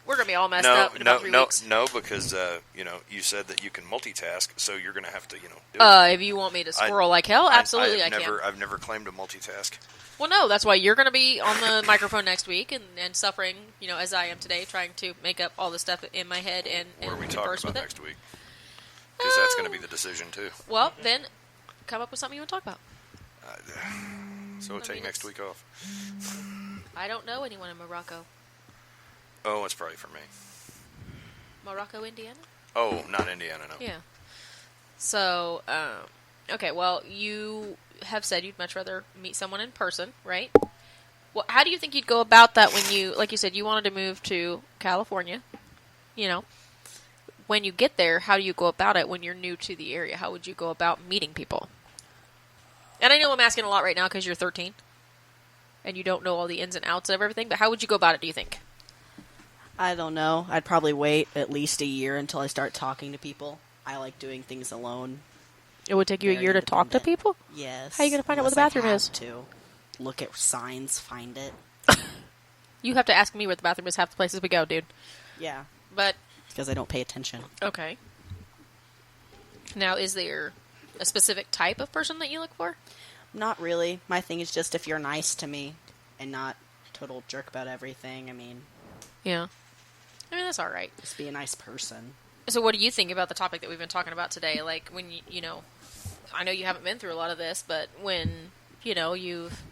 We're going to be all messed up in about 3 weeks. No, because, you said that you can multitask, so you're going to have to, do it. If you want me to squirrel like hell, absolutely I can. I've never claimed to multitask. Well, no, that's why you're going to be on the microphone next week and suffering, as I am today, trying to make up all the stuff in my head and What are we converse talking with about it. next week? Because that's going to be the decision, too. Well, then come up with something you want to talk about. So we'll take next week off. I don't know anyone in Morocco. Oh, it's probably for me. Morocco, Indiana? Oh, not Indiana, no. Yeah. So, okay, well, you have said you'd much rather meet someone in person, right? Well, how do you think you'd go about that when you, like you said, you wanted to move to California, When you get there, how do you go about it when you're new to the area? How would you go about meeting people? And I know I'm asking a lot right now because you're 13 and you don't know all the ins and outs of everything, but how would you go about it, do you think? I don't know. I'd probably wait at least a year until I start talking to people. I like doing things alone. It would take you a Very year to talk to independent. people? Yes. How are you gonna find out where the unless I bathroom have is? To look at signs, find it. You have to ask me where the bathroom is half the places we go, dude. Yeah, But, because I don't pay attention. okay. Now, is there a specific type of person that you look for? Not really. My thing is just if you're nice to me and not total jerk about everything. I mean, Yeah. I mean, that's all right. just be a nice person. So what do you think about the topic that we've been talking about today? Like, when I know you haven't been through a lot of this, but when, you've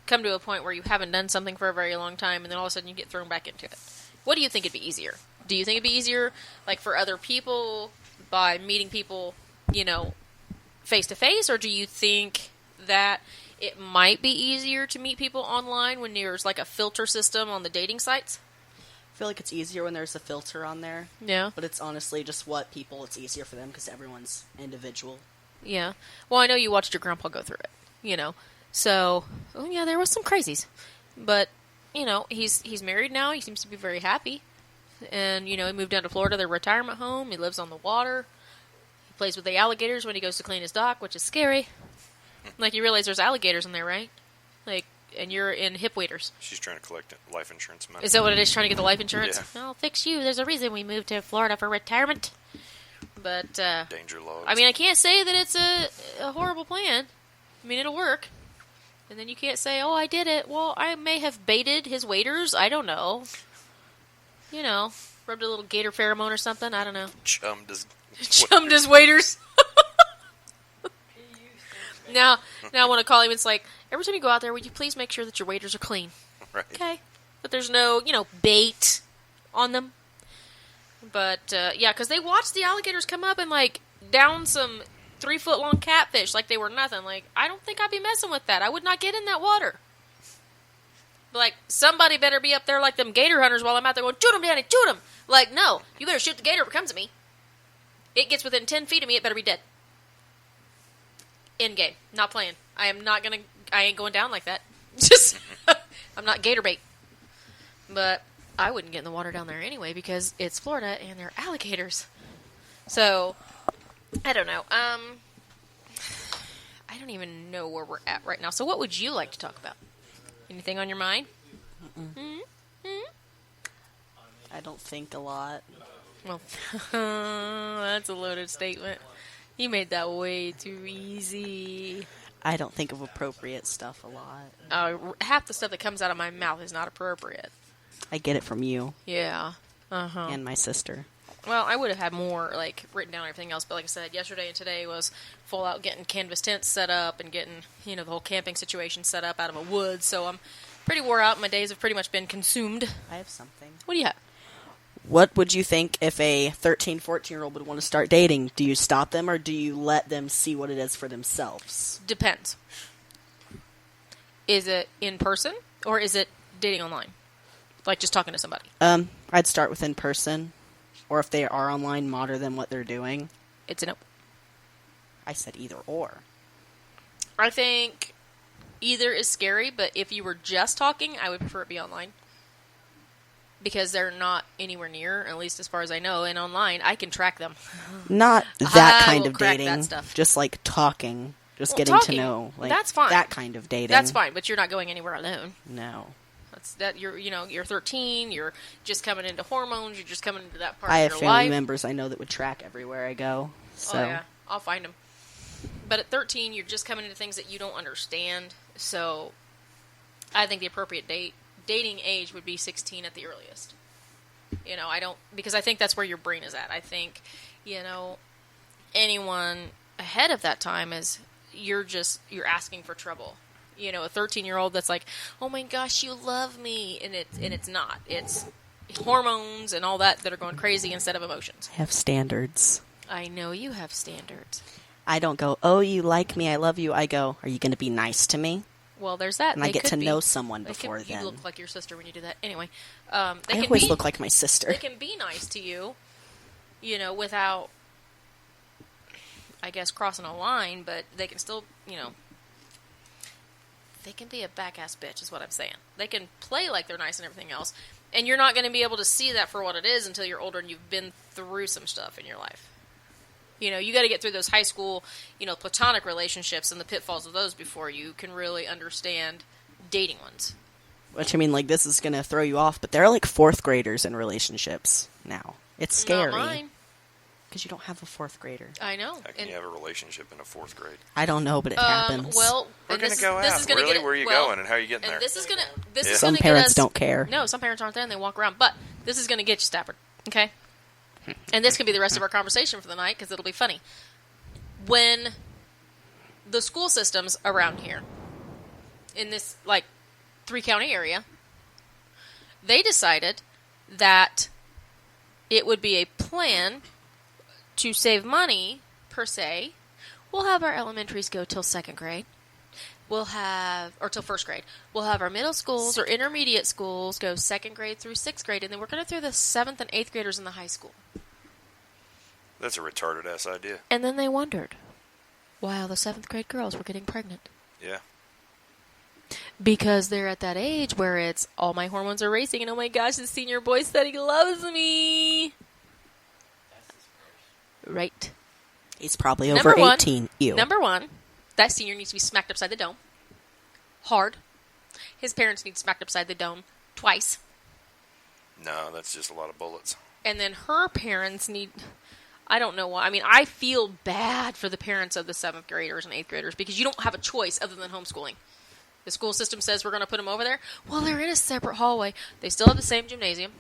come to a point where you haven't done something for a very long time and then all of a sudden you get thrown back into it. What do you think it'd be easier? Do you think it'd be easier, like, for other people by meeting people, face to face, or do you think that it might be easier to meet people online when there's, like, a filter system on the dating sites? I feel like it's easier when there's a filter on there. Yeah. But it's honestly just what people, it's easier for them because everyone's individual. Yeah. Well, I know you watched your grandpa go through it, So, yeah, there was some crazies. But, he's married now. He seems to be very happy. And, he moved down to Florida, their retirement home. He lives on the water. He plays with the alligators when he goes to clean his dock, which is scary. Like, you realize there's alligators in there, right? Like, and you're in hip waders. She's trying to collect life insurance money. Is that what it is, trying to get the life insurance? Yeah. I'll fix you. There's a reason we moved to Florida for retirement. But, Danger logs. I mean, I can't say that it's a horrible plan. I mean, it'll work. And then you can't say, oh, I did it. Well, I may have baited his waders. I don't know. Rubbed a little gator pheromone or something. I don't know. Chummed His waders. Now I want to call him. It's like, every time you go out there, would you please make sure that your waders are clean? Right. Okay. But there's no, bait on them. But, yeah, because they watch the alligators come up and, like, down some 3-foot-long catfish like they were nothing. Like, I don't think I'd be messing with that. I would not get in that water. Like, somebody better be up there like them gator hunters while I'm out there going, shoot him, Daddy, shoot him. Like, no, you better shoot the gator if it comes at me. It gets within 10 feet of me, it better be dead. End game. Not playing. I ain't going down like that. Just, I'm not gator bait. But I wouldn't get in the water down there anyway because it's Florida and they're alligators. So, I don't know. I don't even know where we're at right now. So what would you like to talk about? Anything on your mind? I don't think a lot. Well, that's a loaded statement. You made that way too easy. I don't think of appropriate stuff a lot. Half the stuff that comes out of my mouth is not appropriate. I get it from you. Yeah. Uh-huh. And my sister. Well, I would have had more, like, written down everything else, but like I said, yesterday and today was full out getting canvas tents set up and getting, the whole camping situation set up out of a woods, so I'm pretty wore out. My days have pretty much been consumed. I have something. What do you have? What would you think if a 13, 14-year-old would want to start dating? Do you stop them or do you let them see what it is for themselves? Depends. Is it in person or is it dating online? Like just talking to somebody? I'd start with in person. Or if they are online, monitor them what they're doing. It's a no. I said either or. I think either is scary, but if you were just talking, I would prefer it be online. Because they're not anywhere near, at least as far as I know, and online, I can track them. Not that I kind will of crack dating. that stuff. Just like talking. Just Well, getting talking, to know. Like, that's fine. That kind of dating. That's fine, but you're not going anywhere alone. No. You're 13, you're just coming into hormones, you're just coming into that part I of have your family life. members I know that would track everywhere I go. So. Oh, yeah. I'll find them. But at 13, you're just coming into things that you don't understand. So I think the appropriate dating age would be 16 at the earliest. Because I think that's where your brain is at. I think, anyone ahead of that time is you're asking for trouble. A 13-year-old that's like, oh my gosh, you love me. And it's not. It's hormones and all that are going crazy instead of emotions. I have standards. I know you have standards. I don't go, oh, you like me, I love you. I go, are you going to be nice to me? Well, there's that. And I get to know someone before then. You look like your sister when you do that. Anyway, I always look like my sister. They can be nice to you, without, I guess, crossing a line, but they can still, they can be a back-ass bitch is what I'm saying. They can play like they're nice and everything else, and you're not going to be able to see that for what it is until you're older and you've been through some stuff in your life. You got to get through those high school, platonic relationships and the pitfalls of those before you can really understand dating ones. Which, I mean, like, this is going to throw you off, but they're like 4th graders in relationships now. It's scary. Not mine. Because you don't have a 4th grader. I know. How can you have a relationship in a 4th grade? I don't know, but it happens. Well, we're going to go out. Really? Where are you going and how are you getting there? This is going to Some parents don't care. No, some parents aren't there and they walk around. But this is going to get you, Stafford. Okay? And this can be the rest of our conversation for the night because it'll be funny. When the school systems around here, in this, 3-county area, they decided that it would be a plan to save money, per se. We'll have our elementaries go till 2nd grade. Till 1st grade. We'll have our middle schools or intermediate schools go 2nd grade through 6th grade, and then we're going to throw the 7th and 8th graders in the high school. That's a retarded-ass idea. And then they wondered why all the 7th grade girls were getting pregnant. Yeah. Because they're at that age where it's, all my hormones are racing, and oh my gosh, the senior boy said he loves me. Right. He's probably over 18. Ew. Number 1, that senior needs to be smacked upside the dome. Hard. His parents need smacked upside the dome twice. No, that's just a lot of bullets. And then her parents need... I don't know why. I mean, I feel bad for the parents of the 7th graders and 8th graders because you don't have a choice other than homeschooling. The school system says we're going to put them over there. Well, they're in a separate hallway. They still have the same gymnasium.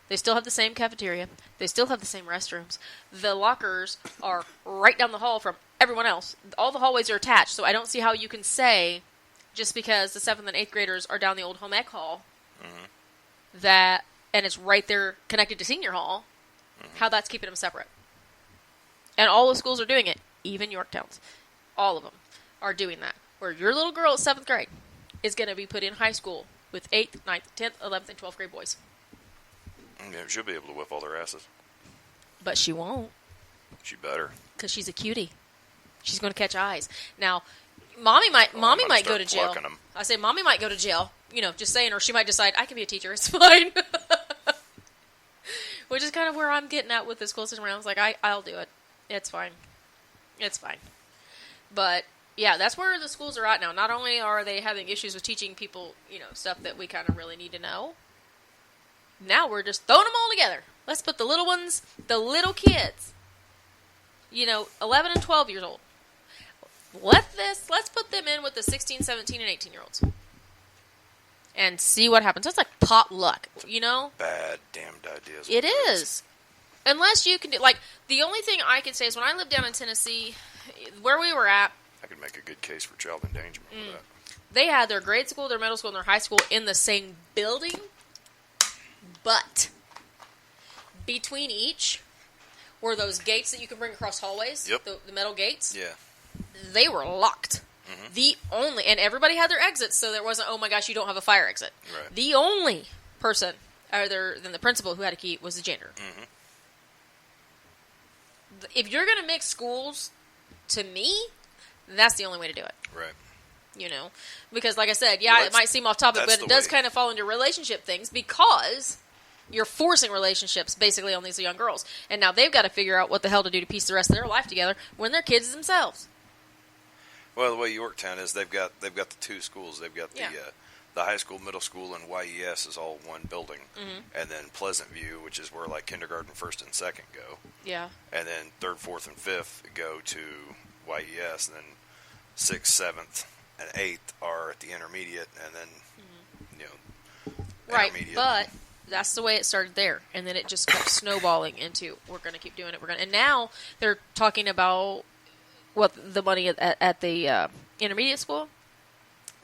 They still have the same cafeteria. They still have the same restrooms. The lockers are right down the hall from everyone else. All the hallways are attached, so I don't see how you can say, just because the 7th and 8th graders are down the old home ec hall, and it's right there connected to senior hall, how that's keeping them separate. And all the schools are doing it, even Yorktown's. All of them are doing that. Where your little girl at 7th grade is going to be put in high school with 8th, 9th, 10th, 11th, and 12th grade boys. Yeah, she'll be able to whip all their asses. But she won't. She better. Because she's a cutie. She's going to catch eyes. Now, Mommy might go to jail. I say Mommy might go to jail. You know, just saying, or she might decide, I can be a teacher, it's fine. Which is kind of where I'm getting at with the school system. I was like, I'll do it. It's fine. It's fine. But, yeah, that's where the schools are at now. Not only are they having issues with teaching people, you know, stuff that we kind of really need to know, now we're just throwing them all together. Let's put the little ones, the little kids, you know, 11 and 12 years old. Let's put them in with the 16, 17, and 18-year-olds. And see what happens. That's like potluck, you know? Bad damned ideas. It is. Unless you can do, like, the only thing I can say is when I lived down in Tennessee, where we were at, I could make a good case for child endangerment with that. they had their grade school, their middle school, and their high school in the same building, but between each were those gates that you can bring across hallways, Yep. the metal gates. Yeah. They were locked. Mm-hmm. The only, and everybody had their exits, so there wasn't, oh my gosh, you don't have a fire exit. Right. The only person, other than the principal who had a key, was the janitor. Mm-hmm. If you're going to mix schools, to me, that's the only way to do it. Right. You know? Because, like I said, yeah, Well, it might seem off topic, that's but it the does way. kind of fall into relationship things because you're forcing relationships, basically, on these young girls. And now they've got to figure out what the hell to do to piece the rest of their life together when they're kids themselves. Well, the way Yorktown is, they've got the two schools. They've got Yeah. the high school, middle school, and YES is all one building, Mm-hmm. and then Pleasant View, which is where like kindergarten, first and second go, Yeah. and then third, fourth, and fifth go to YES, and then sixth, seventh, and eighth are at the intermediate, and then you know, Right, intermediate. but that's the way it started there, and then it just kept snowballing into we're going to keep doing it. And now they're talking about what the money at the intermediate school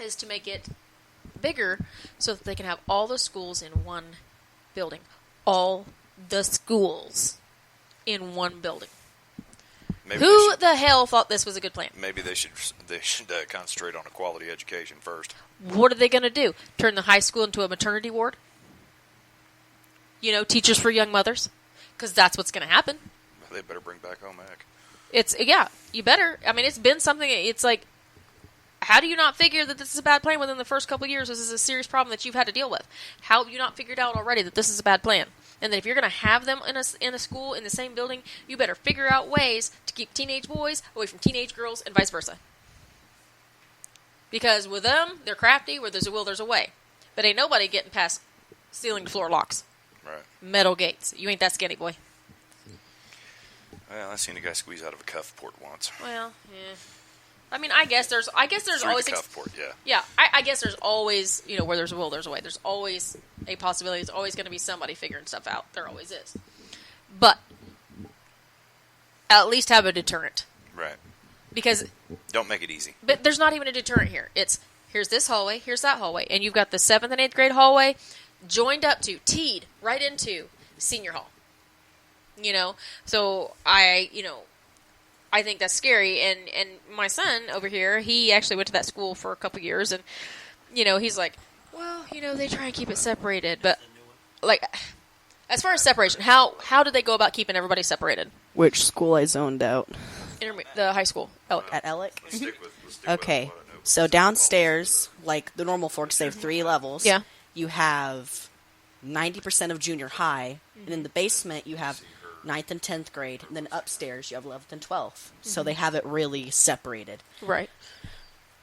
is to make it bigger so that they can have all the schools in one building, all the schools in one building. Maybe Who the hell thought this was a good plan? maybe they should concentrate on a quality education first. What are they going to do? Turn the high school into a maternity ward? You know, teachers for young mothers? Because that's what's going to happen. They better bring back home ec. Yeah, you better. I mean, it's been something, it's like, how do you not figure that this is a bad plan within the first couple of years? This is a serious problem that you've had to deal with. How have you not figured out already that this is a bad plan? And that if you're going to have them in a school, in the same building, you better figure out ways to keep teenage boys away from teenage girls and vice versa. Because with them, they're crafty, where there's a will, there's a way. But ain't nobody getting past ceiling to floor locks. Right. Metal gates. You ain't that skinny, boy. Well, I seen a guy squeeze out of a cuff port once. Well, yeah. I mean, I guess there's Through always the cuff port, yeah. Yeah, I guess there's always, you know, where there's a will, there's a way. There's always a possibility. There's always going to be somebody figuring stuff out. There always is. But at least have a deterrent. Right. Because, Don't make it easy. but there's not even a deterrent here. It's, here's this hallway, here's that hallway. And you've got the 7th and 8th grade hallway joined up to, teed right into senior hall. You know? So, I think that's scary, and my son over here, he actually went to that school for a couple years, and, you know, he's like, well, you know, they try and keep it separated, but, like, as far as separation, how do they go about keeping everybody separated? Which school I zoned out? The high school. Oh, At Ellick? Let's stick with Okay. what I know. So downstairs, like the normal forks, they have 3 levels. Yeah. You have 90% of junior high, and in the basement you have 9th and 10th grade, and then upstairs you have 11th and 12th. So they have it really separated. right.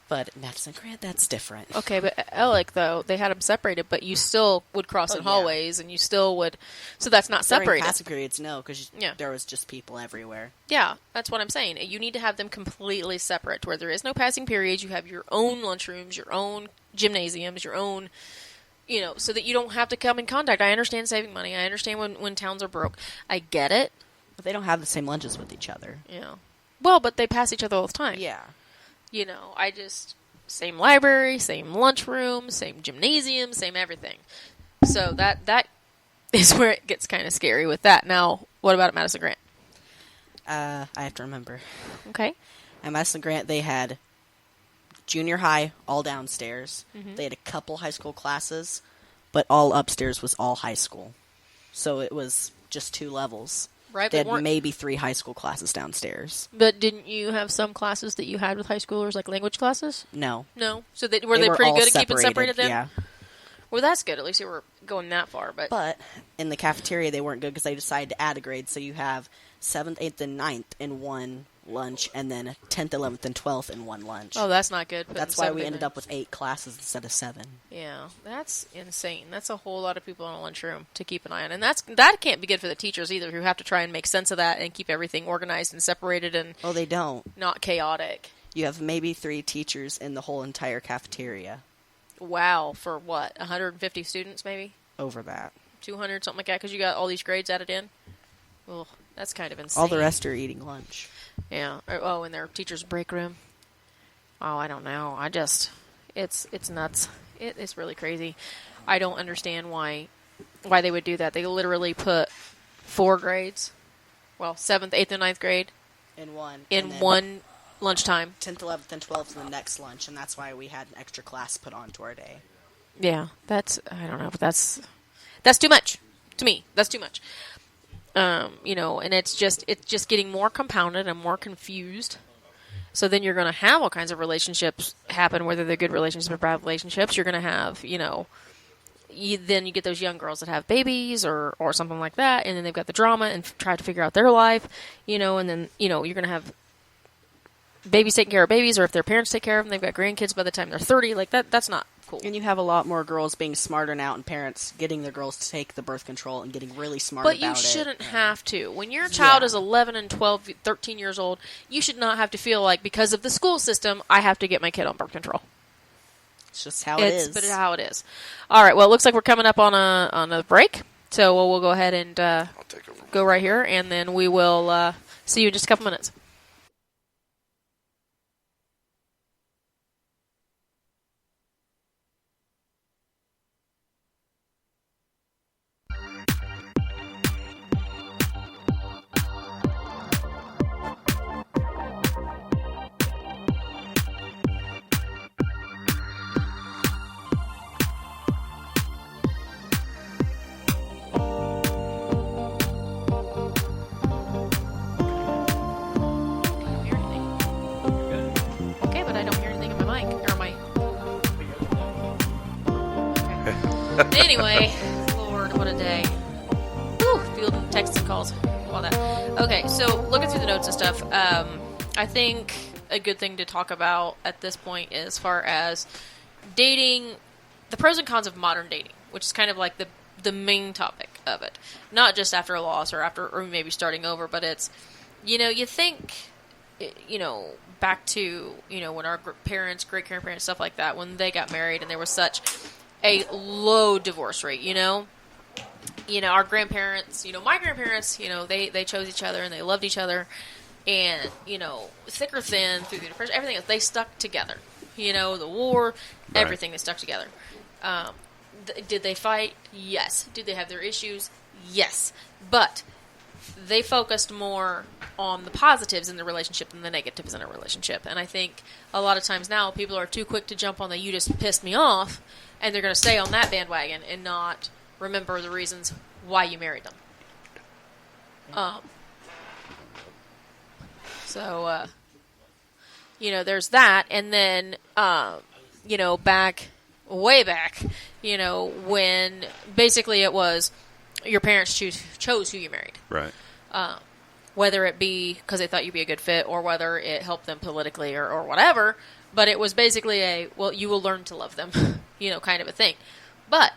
But at Madison Grant, that's different. Okay, but at Ellick, though, they had them separated, but you still would cross in yeah. hallways, and you still would, so that's not During separated. passing periods, no, because Yeah. there was just people everywhere. Yeah, that's what I'm saying. You need to have them completely separate, where there is no passing periods. You have your own lunchrooms, your own gymnasiums, your own, you know, so that you don't have to come in contact. I understand saving money. I understand when towns are broke. I get it. But they don't have the same lunches with each other. You know. Well, but they pass each other all the time. Yeah. You know, same library, same lunchroom, same gymnasium, same everything. So that is where it gets kind of scary with that. Now, what about at Madison Grant? I have to remember. Okay. At Madison Grant, they had junior high all downstairs. Mm-hmm. They had a couple high school classes, but all upstairs was all high school. So it was just 2 levels. Right, They but had maybe 3 high school classes downstairs. But didn't you have some classes that you had with high schoolers, like language classes? No. No. So were they were pretty all good at keeping separated then? Yeah. Well, that's good. At least you were going that far. But In the cafeteria, they weren't good because they decided to add a grade. So you have 7th, 8th, and 9th in one lunch, and then 10th, 11th, and 12th in one lunch. oh, that's not good. That's why we ended up with 8 classes instead of 7. Yeah, that's insane. That's a whole lot of people in a lunchroom to keep an eye on, and that can't be good for the teachers either, who have to try and make sense of that and keep everything organized and separated and Oh, they don't. not chaotic. You have maybe 3 teachers in the whole entire cafeteria. Wow, for what? 150 students, maybe Over that. 200, something like that, because you got all these grades added in. Ugh, that's kind of insane. All the rest are eating lunch. Yeah. Oh, in their teacher's break room. Oh, I don't know. It's nuts. It is really crazy. I don't understand why they would do that. They literally put 4 grades, well, 7th, 8th, and 9th grade In one. in and then one lunchtime. 10th, 11th, and 12th in the next lunch, and that's why we had an extra class put onto our day. Yeah, I don't know, but that's too much to me. That's too much. And it's just getting more compounded and more confused. So then you're going to have all kinds of relationships happen, whether they're good relationships or bad relationships. You're going to have, then you get those young girls that have babies or something like that, and then they've got the drama and try to figure out their life, and then, you're going to have babies taking care of babies, or if their parents take care of them, they've got grandkids by the time they're 30. Like, that's not cool. And you have a lot more girls being smarter now, and parents getting their girls to take the birth control and getting really smart about it. But you shouldn't have to. When your child Yeah. is 11 and 12, 13 years old, you should not have to feel like, because of the school system, I have to get my kid on birth control. It's just how it is. But it's how it is. All right, well, it looks like we're coming up on a break, so we'll go ahead and I'll take over. go right here, and then we will see you in just a couple minutes. Okay, but I don't hear anything in my mic, or my... Okay. Anyway, Lord, what a day. Whew, fielding texts and calls, all that. Okay, so looking through the notes and stuff, I think a good thing to talk about at this point as far as dating, the pros and cons of modern dating, which is kind of like the main topic of it. Not just after a loss or maybe starting over, but it's, you think, back to, when our parents, great-grandparents, stuff like that, when they got married and there was such a low divorce rate, our grandparents, my grandparents, they chose each other and they loved each other, and, thick or thin, through the depression, everything else, they stuck together. The war, everything, they stuck together. Did they fight? Yes. Did they have their issues? Yes. But they focused more on the positives in the relationship than the negatives in a relationship. And I think a lot of times now people are too quick to jump on the "you just pissed me off," and they're going to stay on that bandwagon and not remember the reasons why you married them. So there's that. And then, way back, when basically it was your parents chose who you married. Right. Whether it be because they thought you'd be a good fit or whether it helped them politically or whatever. But it was basically you will learn to love them, kind of a thing. But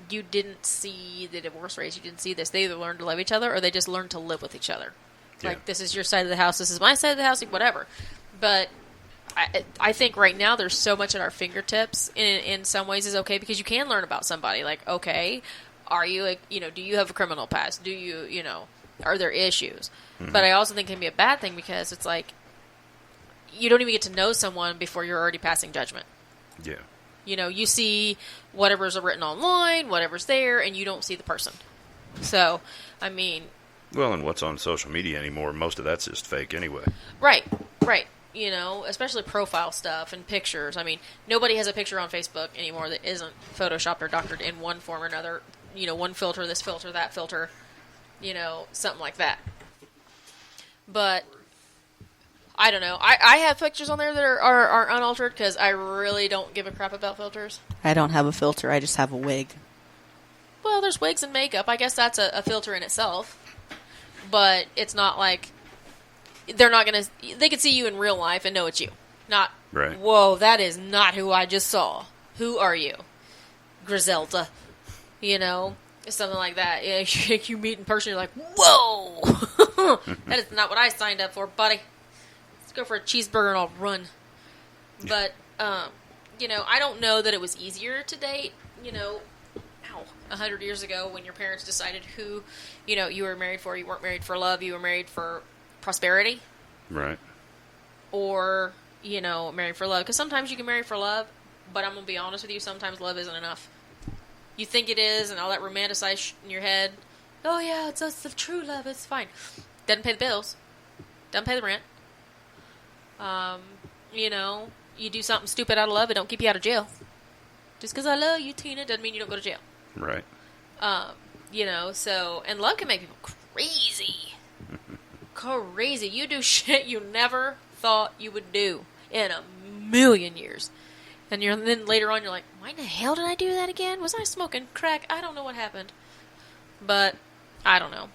you didn't see the divorce rates. You didn't see this. They either learned to love each other or they just learned to live with each other. Yeah. Like, this is your side of the house. This is my side of the house. Like, whatever. But I think right now there's so much at our fingertips in some ways is okay because you can learn about somebody. Like, okay, are you, do you have a criminal past? Do you, are there issues? Mm-hmm. But I also think it can be a bad thing because it's like you don't even get to know someone before you're already passing judgment. Yeah. You see whatever's written online, whatever's there, and you don't see the person. So, I mean, Well, and what's on social media anymore? Most of that's just fake anyway. Right, right. You know, especially profile stuff and pictures. I mean, nobody has a picture on Facebook anymore that isn't photoshopped or doctored in one form or another. You know, one filter, this filter, that filter, you know, something like that. But I don't know. I have pictures on there that are unaltered because I really don't give a crap about filters. I don't have a filter. I just have a wig. Well, there's wigs and makeup. I guess that's a filter in itself. But it's not like they're not going to... They can see you in real life and know it's you. Not, Right. whoa, that is not who I just saw. Who are you? Griselda. You know? Something like that. Yeah, you meet in person, you're like, whoa! That is not what I signed up for, buddy. Let's go for a cheeseburger and I'll run. But, you know, I don't know that it was easier to date, you know, 100 years ago when your parents decided who, you know, you were married for. You weren't married for love. You were married for prosperity. Right. Or, you know, married for love. Because sometimes you can marry for love, but I'm going to be honest with you, sometimes love isn't enough. You think it is, and all that romanticized in your head. Oh, yeah, it's the true love. It's fine. Doesn't pay the bills. Doesn't pay the rent. You know, you do something stupid out of love, it don't keep you out of jail. Just because I love you, Tina, doesn't mean you don't go to jail. Right. You know, so, and love can make people crazy. Crazy. You do shit you never thought you would do in a million years. And then later on you're like, why in the hell did I do that again? Was I smoking crack? I don't know what happened. But, I don't know.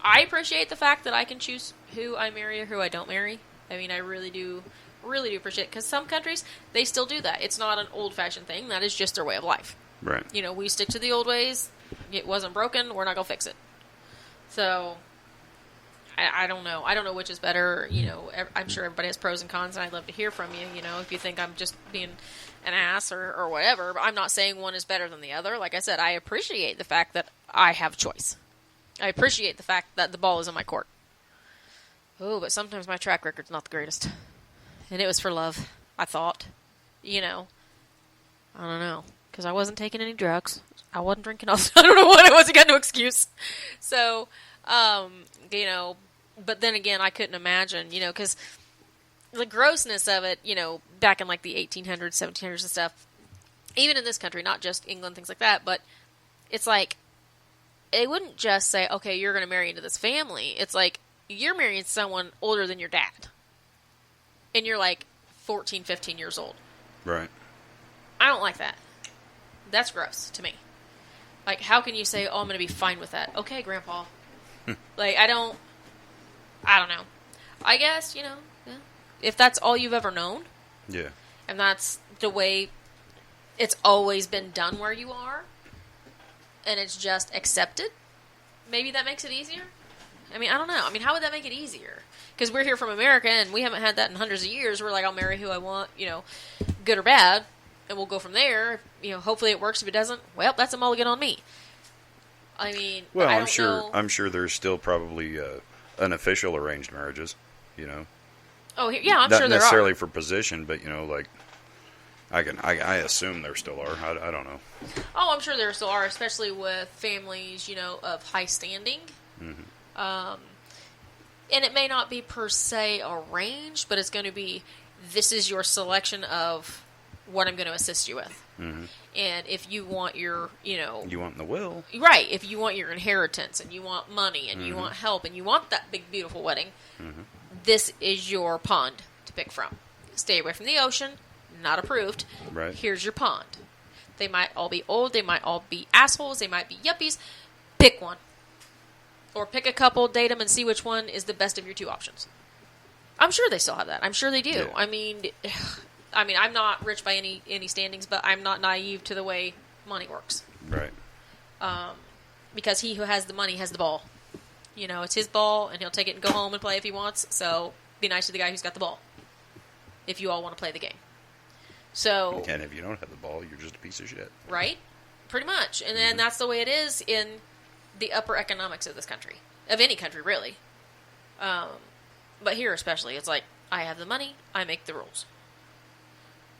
I appreciate the fact that I can choose who I marry or who I don't marry. I mean, I really do appreciate it. Because some countries, they still do that. It's not an old-fashioned thing. That is just their way of life. Right. You know, we stick to the old ways. It wasn't broken. We're not going to fix it. So, I don't know. I don't know which is better. You know, I'm sure everybody has pros and cons, and I'd love to hear from you. You know, if you think I'm just being an ass or whatever. But I'm not saying one is better than the other. Like I said, I appreciate the fact that I have choice. I appreciate the fact that the ball is in my court. Oh, but sometimes my track record's not the greatest. And it was for love, I thought. You know. I don't know. Because I wasn't taking any drugs. I wasn't drinking. I don't know what. I wasn't got no excuse. So, you know, but then again, I couldn't imagine, you know, because the grossness of it, you know, back in like the 1800s, 1700s and stuff, even in this country, not just England, things like that, but it's like, they wouldn't just say, okay, you're going to marry into this family. It's like, you're marrying someone older than your dad. And you're like 14, 15 years old. Right. I don't like that. That's gross to me. Like, how can you say, oh, I'm going to be fine with that? Okay, Grandpa. Like, I don't know. I guess, you know, yeah. If that's all you've ever known. Yeah. And that's the way it's always been done where you are. And it's just accepted. Maybe that makes it easier. I mean, I don't know. I mean, how would that make it easier? Because we're here from America, and we haven't had that in hundreds of years. We're like, I'll marry who I want, you know, good or bad. And we'll go from there. You know, hopefully it works. If it doesn't, well, that's a mulligan on me. I mean, Well, I I'm don't sure. know. I'm sure there's still probably unofficial arranged marriages. You know. Oh, yeah, I'm Not sure there necessarily are. for position, but you know, like I assume there still are. I don't know. Oh, I'm sure there still are, especially with families, you know, of high standing. Mm-hmm. And it may not be per se arranged, but it's going to be, this is your selection of what I'm going to assist you with. Mm-hmm. And if you want your, you know... You want the will. Right. If you want your inheritance, and you want money, and you want help, and you want that big, beautiful wedding, this is your pond to pick from. Stay away from the ocean. Not approved. Right. Here's your pond. They might all be old. They might all be assholes. They might be yuppies. Pick one. Or pick a couple, date them, and see which one is the best of your two options. I'm sure they still have that. I'm sure they do. Yeah. I mean, I'm not rich by any standings, but I'm not naive to the way money works. Right. Because he who has the money has the ball. You know, it's his ball, and he'll take it and go home and play if he wants. So be nice to the guy who's got the ball. If you all want to play the game. So. And if you don't have the ball, you're just a piece of shit. Right? Pretty much. And then that's the way it is in the upper economics of this country. Of any country, really. But here especially, it's like, I have the money, I make the rules.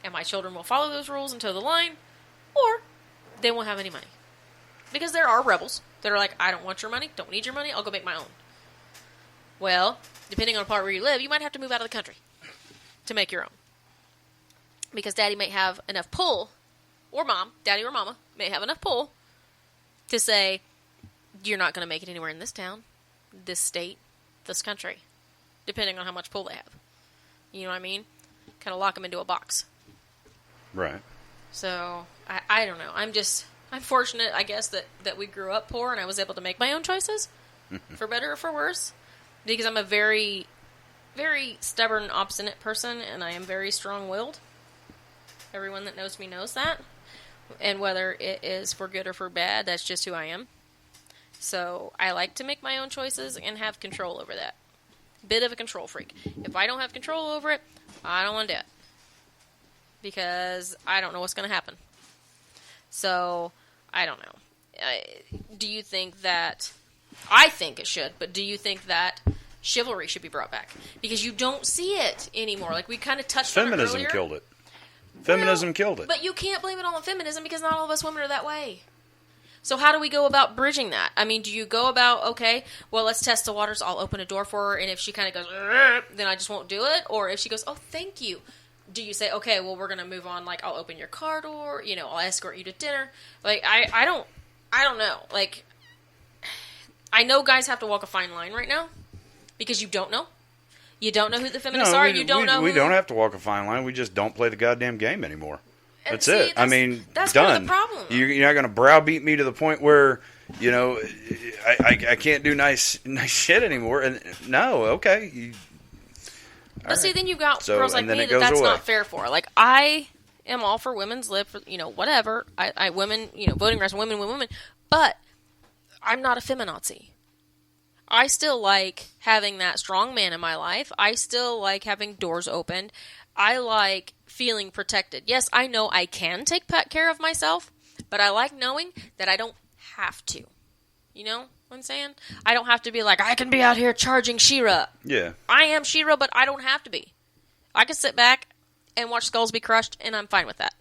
And my children will follow those rules and toe the line, or they won't have any money. Because there are rebels that are like, I don't want your money, don't need your money, I'll go make my own. Well, depending on the part where you live, you might have to move out of the country to make your own. Because daddy may have enough pull, or mom, daddy or mama, may have enough pull to say, you're not going to make it anywhere in this town, this state, this country, depending on how much pull they have. You know what I mean? Kind of lock them into a box. Right. So, I don't know. I'm fortunate, I guess, that we grew up poor and I was able to make my own choices, for better or for worse, because I'm a very, very stubborn, obstinate person, and I am very strong-willed. Everyone that knows me knows that. And whether it is for good or for bad, that's just who I am. So, I like to make my own choices and have control over that. Bit of a control freak. If I don't have control over it, I don't want to do it. Because I don't know what's going to happen. So, I don't know. Do you think that... I think it should, but do you think that chivalry should be brought back? Because you don't see it anymore. Like, we kind of touched on it earlier. Feminism killed it. Feminism killed it. But you can't blame it on feminism because not all of us women are that way. So how do we go about bridging that? I mean, do you go about, okay, well, let's test the waters, I'll open a door for her, and if she kind of goes, then I just won't do it? Or if she goes, oh, thank you, do you say, okay, well, we're going to move on, like, I'll open your car door, you know, I'll escort you to dinner? Like, I don't know. Like, I know guys have to walk a fine line right now because you don't know. You don't know who the feminists are. You don't know we who... don't have to walk a fine line. We just don't play the goddamn game anymore. That's see, it. I mean, that's done. part of the problem. You're not going to browbeat me to the point where, you know, I can't do nice shit anymore. And no, okay. But see, then you've got girls like me that's not fair for. Like, I am all for women's lib, for, you know, whatever. I women, you know, voting rights, women. But I'm not a feminazi. I still like having that strong man in my life. I still like having doors opened. I like feeling protected. Yes, I know I can take care of myself, but I like knowing that I don't have to. You know what I'm saying? I don't have to be like, I can be out here charging She-Ra. Yeah. I am She-Ra, but I don't have to be. I can sit back and watch skulls be crushed, and I'm fine with that.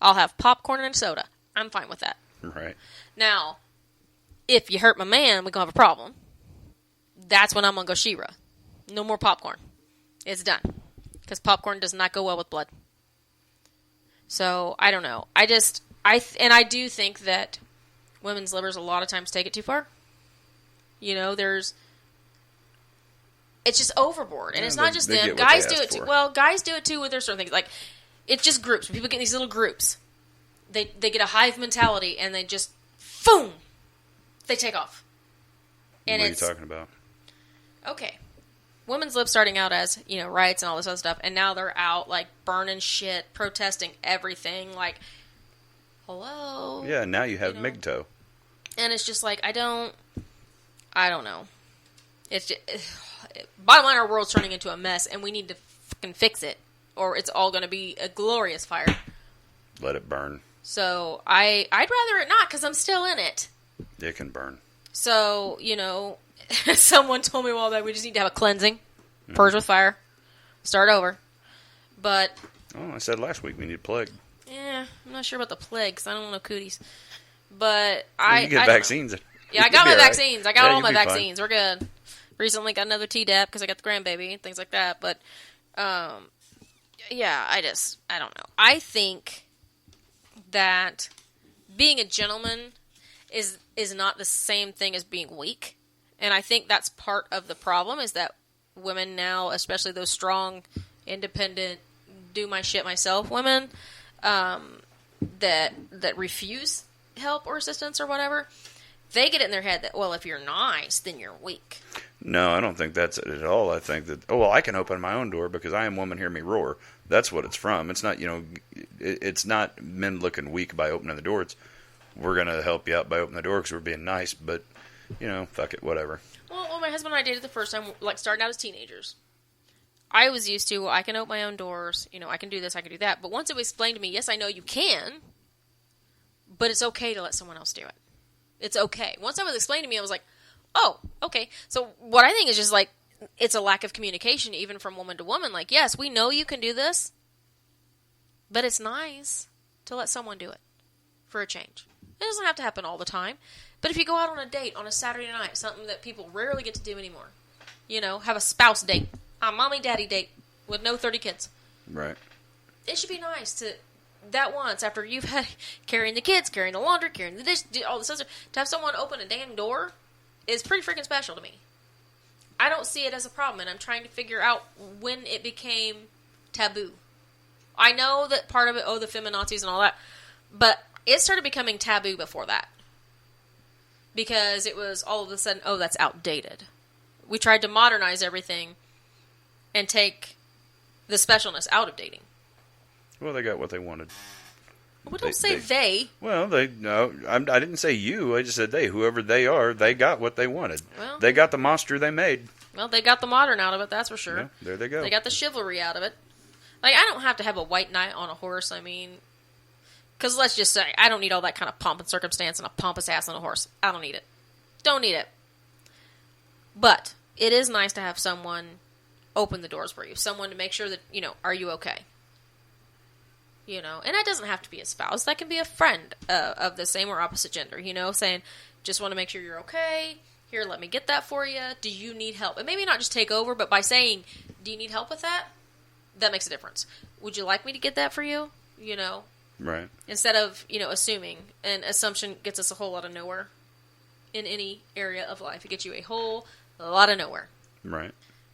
I'll have popcorn and soda. I'm fine with that. Right. Now, if you hurt my man, we're going to have a problem. That's when I'm going to go She-Ra. No more popcorn. It's done. Because popcorn does not go well with blood. So, I don't know. I do think that women's livers a lot of times take it too far. You know, it's just overboard. And it's not just them. Guys do it too. Well, guys do it too with their certain things. Like, it's just groups. People get in these little groups. They get a hive mentality and they just, boom! They take off. And what are you talking about? Okay. Women's lib starting out as, you know, rights and all this other stuff, and now they're out, like, burning shit, protesting everything, like, hello? Yeah, now you have MGTOW. And it's just like, I don't know. It's just, bottom line, our world's turning into a mess, and we need to fucking fix it, or it's all going to be a glorious fire. Let it burn. So, I'd rather it not, because I'm still in it. It can burn. So, you know, someone told me a while back, we just need to have a cleansing, purge with fire, start over. But... Oh, I said last week we need plague. Yeah, I'm not sure about the plague, because I don't want no cooties. But you get vaccines. Yeah, I got my vaccines. Right. I got all my vaccines. Fine. We're good. Recently got another Tdap because I got the grandbaby and things like that. But, yeah, I don't know. I think that being a gentleman is not the same thing as being weak. And I think that's part of the problem is that women now, especially those strong, independent, do my shit myself women, that refuse help or assistance or whatever, they get it in their head that, well, if you're nice, then you're weak. No, I don't think that's it at all. I think that, oh, well, I can open my own door because I am woman, hear me roar. That's what it's from. It's not, you know, it's not men looking weak by opening the door. It's, we're going to help you out by opening the door because we're being nice, but, you know, fuck it, whatever. Well, my husband and I dated the first time, like, starting out as teenagers. I was used to, I can open my own doors, you know, I can do this, I can do that. But once it was explained to me, yes, I know you can, but it's okay to let someone else do it. It's okay. Once that was explained to me, I was like, oh, okay. So what I think is just, like, it's a lack of communication, even from woman to woman. Like, yes, we know you can do this, but it's nice to let someone do it for a change. It doesn't have to happen all the time. But if you go out on a date on a Saturday night, something that people rarely get to do anymore, have a spouse date, a mommy-daddy date with no 30 kids. Right. It should be nice to, that once, after you've had carrying the kids, carrying the laundry, carrying the dish, all this other, to have someone open a dang door is pretty freaking special to me. I don't see it as a problem, and I'm trying to figure out when it became taboo. I know that part of it, the feminazis and all that, but it started becoming taboo before that. Because it was all of a sudden, that's outdated. We tried to modernize everything and take the specialness out of dating. Well, they got what they wanted. Well, don't say they. Well, I didn't say you. I just said they. Whoever they are, they got what they wanted. Well, they got the monster they made. Well, they got the modern out of it, that's for sure. Yeah, there they go. They got the chivalry out of it. Like, I don't have to have a white knight on a horse, because let's just say, I don't need all that kind of pomp and circumstance and a pompous ass on a horse. I don't need it. Don't need it. But it is nice to have someone open the doors for you. Someone to make sure that, are you okay? And that doesn't have to be a spouse. That can be a friend of the same or opposite gender, saying, just want to make sure you're okay. Here, let me get that for you. Do you need help? And maybe not just take over, but by saying, do you need help with that? That makes a difference. Would you like me to get that for you? Right. Instead of, assuming. And assumption gets us a whole lot of nowhere in any area of life. It gets you a whole lot of nowhere. Right.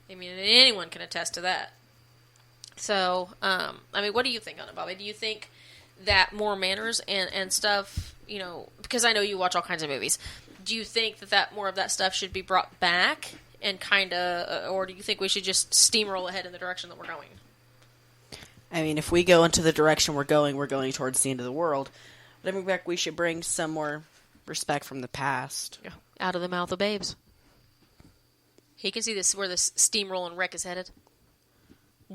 Anyone can attest to that. So, what do you think on it, Bobby? Do you think that more manners and stuff, because I know you watch all kinds of movies, do you think that more of that stuff should be brought back and kind of, or do you think we should just steamroll ahead in the direction that we're going? If we go into the direction we're going towards the end of the world. But we should bring some more respect from the past. Yeah. Out of the mouth of babes. He can see this where this steamrolling wreck is headed.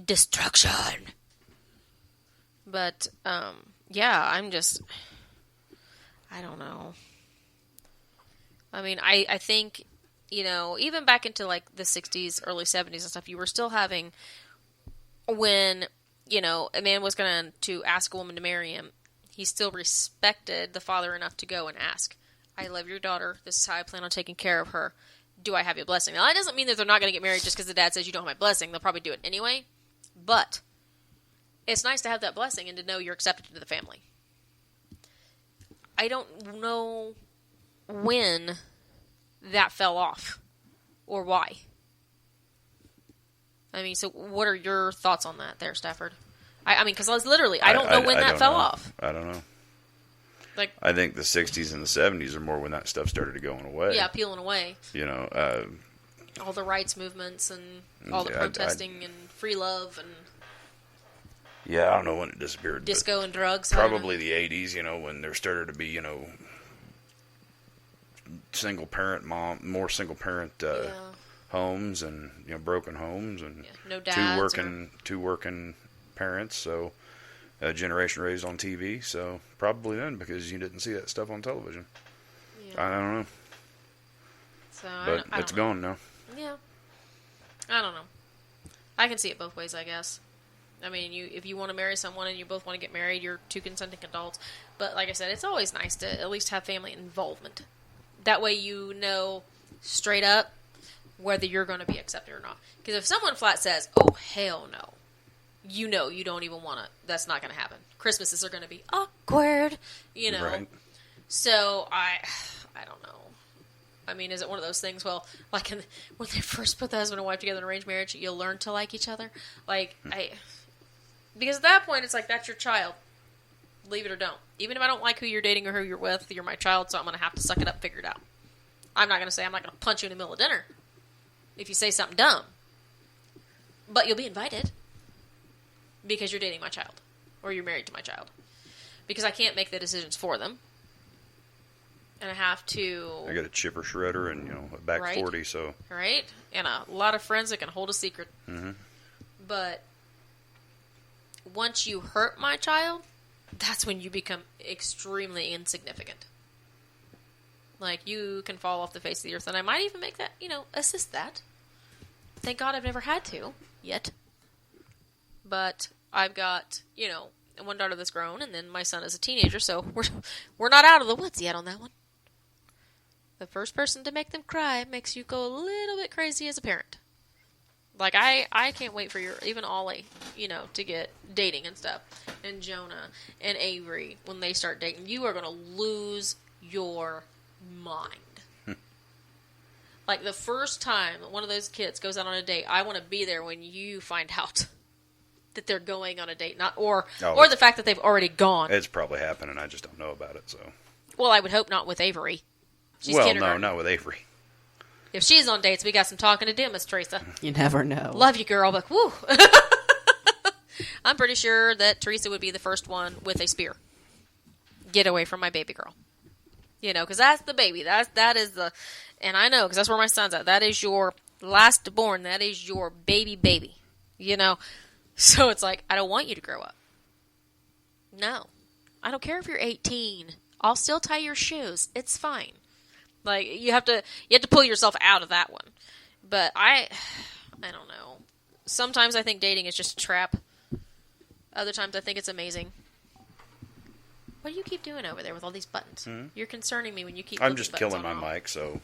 Destruction. But, I don't know. I think, even back into, the 60s, early 70s and stuff, you were still having, when, a man was going to ask a woman to marry him, he still respected the father enough to go and ask, I love your daughter, this is how I plan on taking care of her, do I have your blessing? Now, that doesn't mean that they're not going to get married just because the dad says you don't have my blessing, they'll probably do it anyway, but it's nice to have that blessing and to know you're accepted into the family. I don't know when that fell off or why. So what are your thoughts on that there, Stafford? Because I don't know when that fell off. I don't know. I think the 60s and the 70s are more when that stuff started going away. Yeah, peeling away. All the rights movements and all the protesting and free love and... Yeah, I don't know when it disappeared. Disco and drugs. Probably the 80s, when there started to be, more single parent homes and, broken homes and no dads two working parents. So a generation raised on TV. So probably then, because you didn't see that stuff on television. Yeah. I don't know. So but it's gone now. Yeah. I don't know. I can see it both ways, I guess. If you want to marry someone and you both want to get married, you're two consenting adults. But like I said, it's always nice to at least have family involvement. That way you know straight up whether you're going to be accepted or not. Because if someone flat says, oh, hell no, you don't even want to, that's not going to happen. Christmases are going to be awkward, Right. So I don't know. Is it one of those things, when they first put the husband and wife together in an arranged marriage, you'll learn to like each other? Because at that point, it's that's your child. Leave it or don't. Even if I don't like who you're dating or who you're with, you're my child, so I'm going to have to suck it up and figure it out. I'm not going to punch you in the middle of dinner if you say something dumb. But you'll be invited because you're dating my child or you're married to my child. Because I can't make the decisions for them. And I have to... I got a chipper shredder and, a back 40, so... Right? And a lot of friends that can hold a secret. Mm-hmm. But once you hurt my child, that's when you become extremely insignificant. You can fall off the face of the earth, and I might even make that, assist that. Thank God I've never had to, yet. But I've got, one daughter that's grown, and then my son is a teenager, so we're not out of the woods yet on that one. The first person to make them cry makes you go a little bit crazy as a parent. Like, I can't wait for even Ollie, to get dating and stuff. And Jonah and Avery, when they start dating, you are going to lose your mind. Like, the first time one of those kids goes out on a date, I want to be there when you find out that they're going on a date, or the fact that they've already gone. It's probably happening. I just don't know about it. So, well, I would hope not with Avery. She's no, not with Avery. If she's on dates, we got some talking to do, Miss Teresa. You never know. Love you, girl, but woo. I'm pretty sure that Teresa would be the first one with a spear. Get away from my baby girl. Because that's the baby. That is the, and I know because that's where my son's at. That is your last born. That is your baby. So it's like, I don't want you to grow up. No, I don't care if you're 18. I'll still tie your shoes. It's fine. Like, you have to pull yourself out of that one. But I don't know. Sometimes I think dating is just a trap. Other times I think it's amazing. What do you keep doing over there with all these buttons? Hmm? You're concerning me when you keep. I'm just killing my mic, so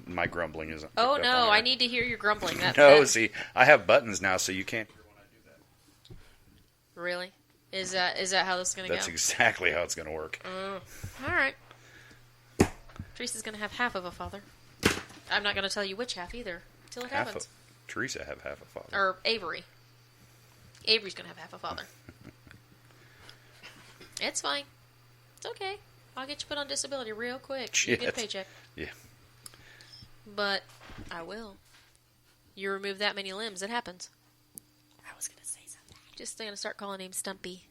my grumbling isn't. Oh no, I need to hear your grumbling. See, I have buttons now, so you can't hear when I do that. Really? Is that how this is going to go? That's exactly how it's going to work. All right. Teresa's going to have half of a father. I'm not going to tell you which half either until it happens. Teresa have half a father. Or Avery. Avery's going to have half a father. It's fine. It's okay. I'll get you put on disability real quick. You get a paycheck. Yeah. But I will. You remove that many limbs, it happens. I was going to say something. Just going to start calling him Stumpy.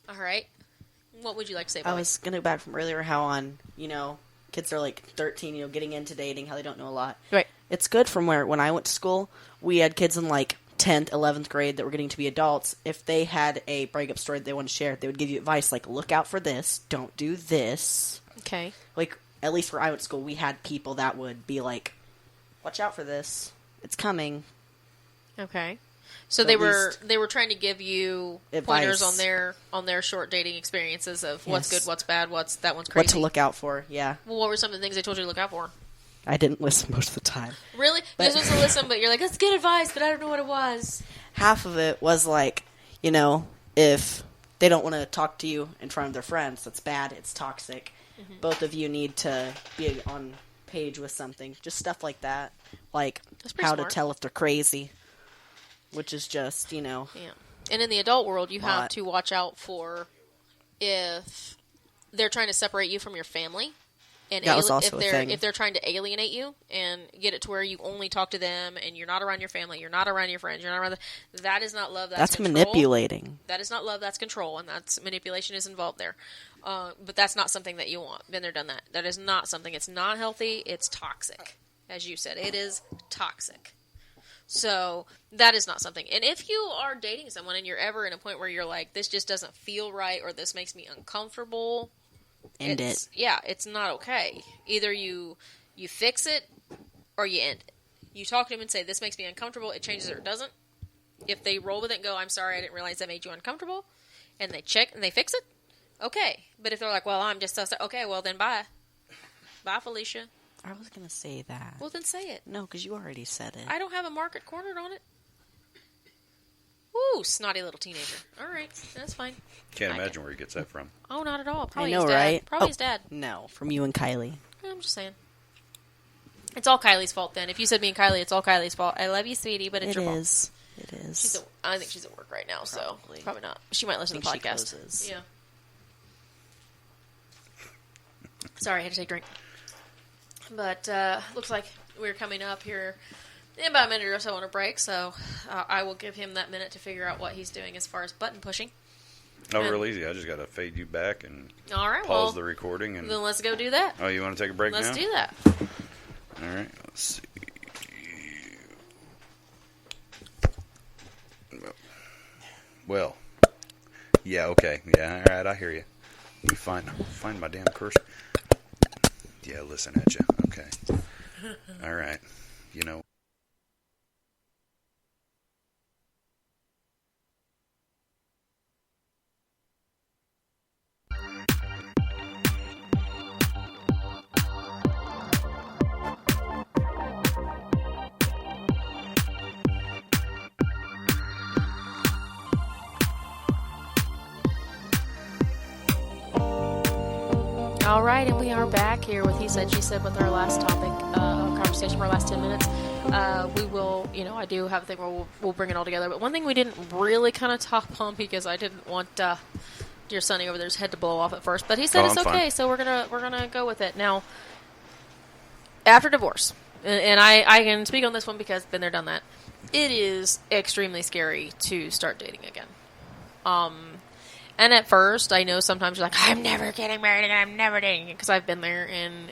All right. What would you like to say about I was going to go back from earlier how kids are like 13, getting into dating, how they don't know a lot. Right. It's good from when I went to school, we had kids in like 10th, 11th grade that were getting to be adults. If they had a breakup story that they wanted to share, they would give you advice like, look out for this, don't do this. Okay. Like, at least where I went to school, we had people that would be like, watch out for this. It's coming. Okay. So they were trying to give you advice. Pointers on their short dating experiences of what's good, what's bad, that one's crazy. What to look out for, yeah. Well, what were some of the things they told you to look out for? I didn't listen most of the time. Really? You're supposed to listen, but you're like, that's good advice, but I don't know what it was. Half of it was like, if they don't want to talk to you in front of their friends, that's bad, it's toxic. Mm-hmm. Both of you need to be on page with something. Just stuff like that. Like how smart. To tell if they're crazy. Which is just, Yeah. And in the adult world, you have to watch out for if they're trying to separate you from your family. And that was also if they're trying to alienate you and get it to where you only talk to them and you're not around your family, you're not around your friends, you're not around that is not love, that's control. Manipulating. That is not love, that's control, and that's manipulation is involved there. But that's not something that you want. Been there, done that. That is not something. It's not healthy. It's toxic. As you said, it is toxic. So that is not something. And if you are dating someone and you're ever in a point where you're like, this just doesn't feel right or this makes me uncomfortable, end it. Yeah, it's not okay. Either you fix it or you end it. You talk to them and say, this makes me uncomfortable. It changes or it doesn't. If they roll with it and go, I'm sorry, I didn't realize that made you uncomfortable, and they check and they fix it, okay. But if they're like, well, I'm just so sorry, okay, well then bye. Bye, Felicia. I was going to say that. Well, then say it. No, because you already said it. I don't have a market cornered on it. Woo, snotty little teenager. All right, that's fine. Can't imagine where he gets that from. Oh, not at all. Probably I know, his dad. right? Probably his dad. No, from you and Kylie. I'm just saying. It's all Kylie's fault then. If you said me and Kylie, it's all Kylie's fault. I love you, sweetie, but it's your fault. It is. I think she's at work right now, so probably not. She might listen to the podcast. Yeah. Sorry, I had to take a drink. But looks like we're coming up here in about a minute or so on a break, so I will give him that minute to figure out what he's doing as far as button pushing. Oh, real easy. I just got to fade you back and pause the recording. And then let's go do that. Oh, you want to take a break now? Let's do that. All right. Let's see. Well, yeah, okay. Yeah, all right, I hear you. Let me find my damn cursor. Yeah, listen at you. Okay. All right. You know. All right, and we are back here with He Said, She Said with our last topic, conversation for our last 10 minutes. We will, I do have a thing where we'll bring it all together. But one thing we didn't really kind of top on because I didn't want dear Sonny over there's head to blow off at first, but he said it's okay, fine. So we're gonna go with it. Now, after divorce, and I can speak on this one because been there, done that. It is extremely scary to start dating again. And at first, I know sometimes you're like, I'm never getting married again, I'm never dating again, because I've been there, and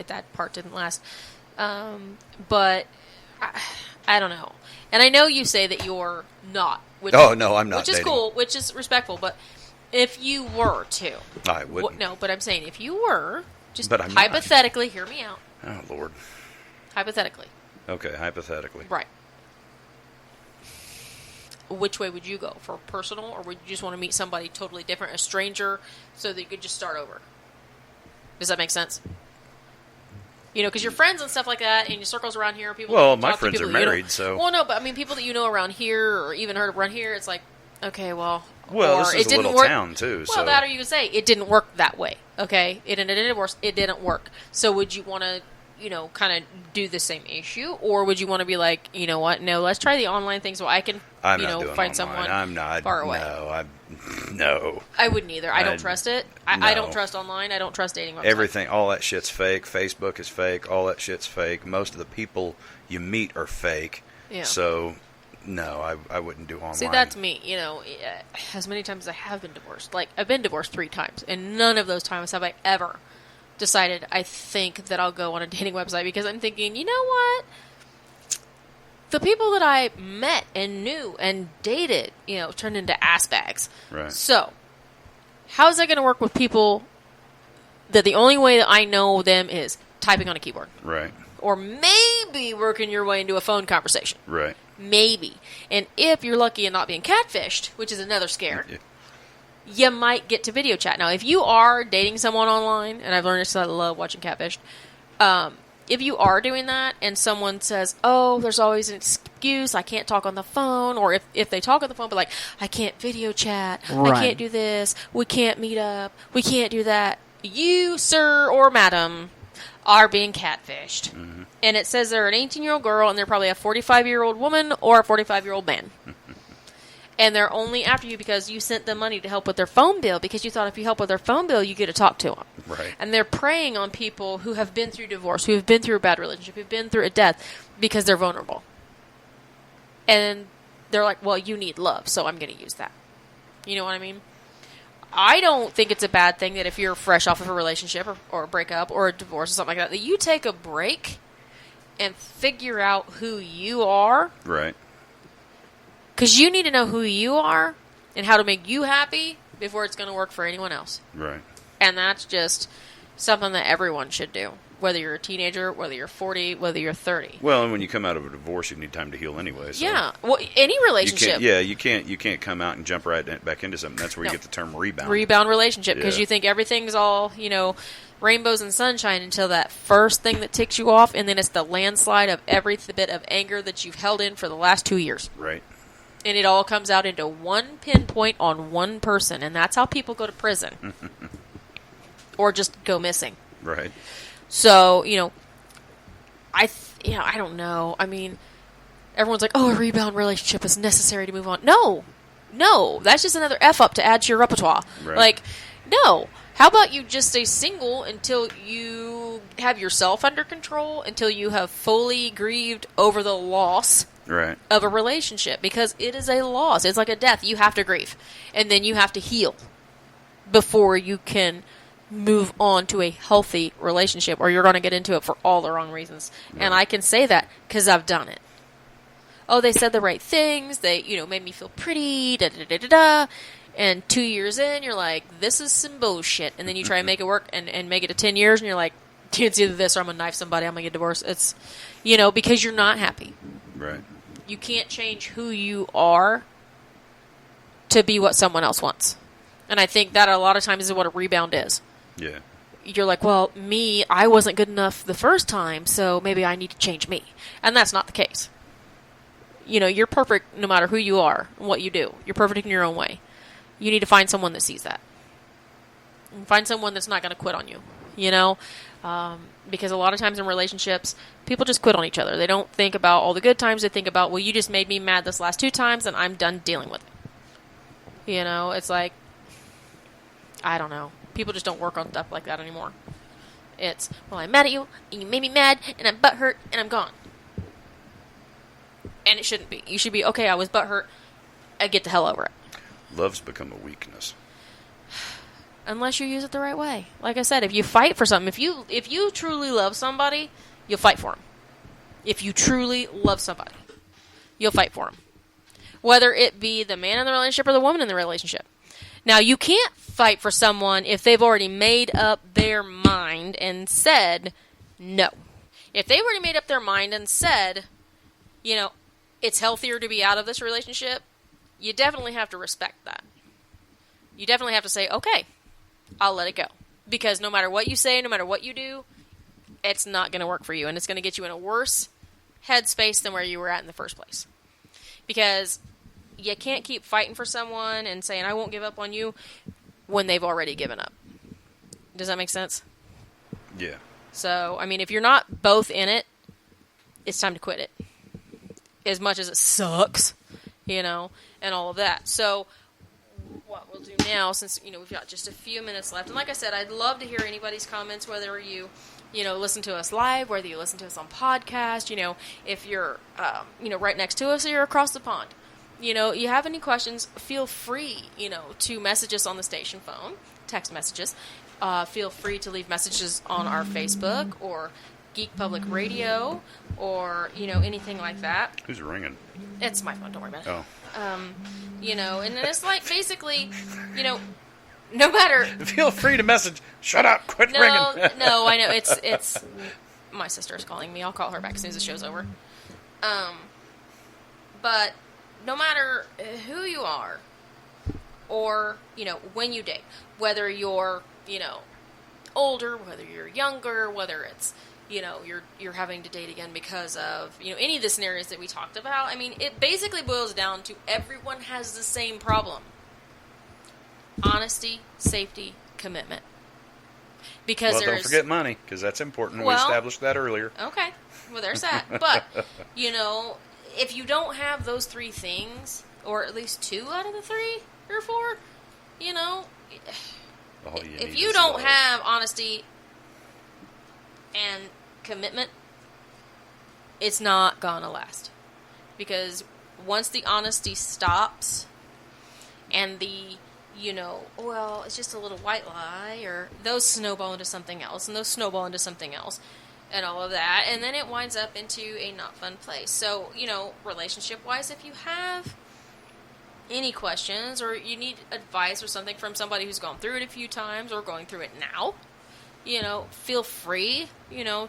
that part didn't last. But I don't know. And I know you say that you're not. No, I'm not. Which is dating. cool, which is respectful. But if you were to, I wouldn't. No, but I'm saying if you were, just but I'm hypothetically, hear me out. Oh Lord. Hypothetically. Okay, hypothetically. Right. Which way would you go? For personal, or would you just want to meet somebody totally different, a stranger, so that you could just start over? Does that make sense? Because your friends and stuff like that, and your circles around here, people. Well, my friends are married, so. Well, no, but I mean, people that you know around here, or even heard of around here, it's like, okay, well. Well, or this is it a didn't little work. town too. Well, that or you could say it didn't work that way. Okay, it didn't work. So would you want to? Kind of do the same issue, or would you want to be like, you know what? No, let's try the online thing so I can, I'm not doing find online. someone I'm not far away. No. I wouldn't either. I don't trust it. I don't trust online. I don't trust dating websites. Everything, all that shit's fake. Facebook is fake. All that shit's fake. Most of the people you meet are fake. Yeah. So, no, I wouldn't do online. See, that's me. As many times as I have been divorced. Like, I've been divorced 3 times, and none of those times have I ever decided I think that I'll go on a dating website because I'm thinking, you know what? The people that I met and knew and dated, turned into ass bags. Right. So, how is that going to work with people that the only way that I know them is typing on a keyboard? Right. Or maybe working your way into a phone conversation. Right. Maybe. And if you're lucky and not being catfished, which is another scare, you might get to video chat. Now, if you are dating someone online, and I've learned this because I love watching Catfished, if you are doing that and someone says, oh, there's always an excuse, I can't talk on the phone, or if they talk on the phone, but like, I can't video chat, Right. I can't do this, we can't meet up, we can't do that, you, sir or madam, are being catfished. Mm-hmm. And it says they're an 18-year-old girl, and they're probably a 45-year-old woman or a 45-year-old man. And they're only after you because you sent them money to help with their phone bill because you thought if you help with their phone bill, you get to talk to them. Right. And they're preying on people who have been through divorce, who have been through a bad relationship, who've been through a death because they're vulnerable. And they're like, well, you need love, so I'm going to use that. You know what I mean? I don't think it's a bad thing that if you're fresh off of a relationship or a breakup or a divorce or something like that you take a break and figure out who you are. Right. Because you need to know who you are and how to make you happy before it's going to work for anyone else. Right. And that's just something that everyone should do. Whether you're a teenager, whether you're 40, whether you're 30. Well, and when you come out of a divorce, you need time to heal anyway. So yeah. Well, any relationship. You can't come out and jump right back into something. That's where you get the term rebound. Rebound relationship. Because you think everything's all, rainbows and sunshine until that first thing that ticks you off. And then it's the landslide of every bit of anger that you've held in for the last 2 years. Right. And it all comes out into one pinpoint on one person. And that's how people go to prison. Or just go missing. Right. So, I don't know. I mean, everyone's like, oh, a rebound relationship is necessary to move on. No. That's just another F-up to add to your repertoire. Right. Like, no. How about you just stay single until you have yourself under control, until you have fully grieved over the loss of a relationship? Because it is a loss. It's like a death. You have to grieve. And then you have to heal before you can move on to a healthy relationship, or you're going to get into it for all the wrong reasons. Right. And I can say that because I've done it. Oh, they said the right things. They, made me feel pretty, da-da-da-da-da. And 2 years in, you're like, this is some bullshit. And then you try and make it work and make it to 10 years, and you're like, it's either this or I'm going to knife somebody, I'm going to get divorced. It's, because you're not happy. Right. You can't change who you are to be what someone else wants. And I think that a lot of times is what a rebound is. Yeah. You're like, well, I wasn't good enough the first time, so maybe I need to change me. And that's not the case. You're perfect no matter who you are and what you do. You're perfect in your own way. You need to find someone that sees that. Find someone that's not going to quit on you, because a lot of times in relationships, people just quit on each other. They don't think about all the good times. They think about, well, you just made me mad this last 2 times, and I'm done dealing with it. It's like, I don't know. People just don't work on stuff like that anymore. It's, well, I'm mad at you, and you made me mad, and I'm butthurt, and I'm gone. And it shouldn't be. You should be, okay, I was butthurt, I get the hell over it. Love's become a weakness. Unless you use it the right way. Like I said, if you fight for something, if you truly love somebody, you'll fight for them. If you truly love somebody, you'll fight for them. Whether it be the man in the relationship or the woman in the relationship. Now, you can't fight for someone if they've already made up their mind and said no. If they've already made up their mind and said, it's healthier to be out of this relationship, you definitely have to respect that. You definitely have to say, okay, I'll let it go. Because no matter what you say, no matter what you do, it's not going to work for you. And it's going to get you in a worse headspace than where you were at in the first place. Because you can't keep fighting for someone and saying, I won't give up on you, when they've already given up. Does that make sense? Yeah. So, if you're not both in it, it's time to quit it. As much as it sucks, and all of that. So, what we'll do now, since, we've got just a few minutes left, and like I said, I'd love to hear anybody's comments, whether you listen to us live, whether you listen to us on podcast, if you're, right next to us or you're across the pond. You have any questions, feel free, to message us on the station phone, text messages. Feel free to leave messages on our Facebook or Geek Public Radio or, anything like that. Who's ringing? It's my phone, don't worry about it. Oh. And then it's like basically, no matter. Feel free to message. Shut up. Quit ringing. No, I know. It's my sister's calling me. I'll call her back as soon as the show's over. But no matter who you are or, when you date, whether you're, older, whether you're younger, whether it's, you're having to date again because of, any of the scenarios that we talked about. It basically boils down to everyone has the same problem. Honesty, safety, commitment. Because don't forget money, because that's important. We established that earlier. Okay. Well, there's that. But, if you don't have those 3 things, or at least 2 out of the 3 or 4, if you don't have honesty and commitment, it's not gonna last. Because once the honesty stops and the, it's just a little white lie, or those snowball into something else, and those snowball into something else, and all of that, and then it winds up into a not fun place. So, relationship-wise, if you have any questions or you need advice or something from somebody who's gone through it a few times or going through it now, feel free,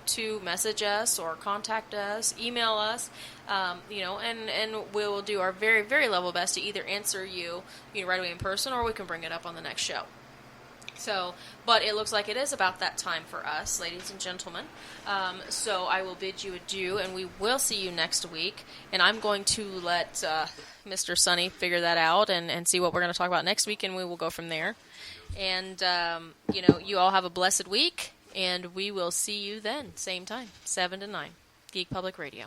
to message us or contact us, email us, and we'll do our very, very level best to either answer you, right away in person, or we can bring it up on the next show. So, but it looks like it is about that time for us, ladies and gentlemen. So I will bid you adieu, and we will see you next week. And I'm going to let Mr. Sonny figure that out and see what we're going to talk about next week, and we will go from there. And, you all have a blessed week, and we will see you then, same time, 7 to 9, Geek Public Radio.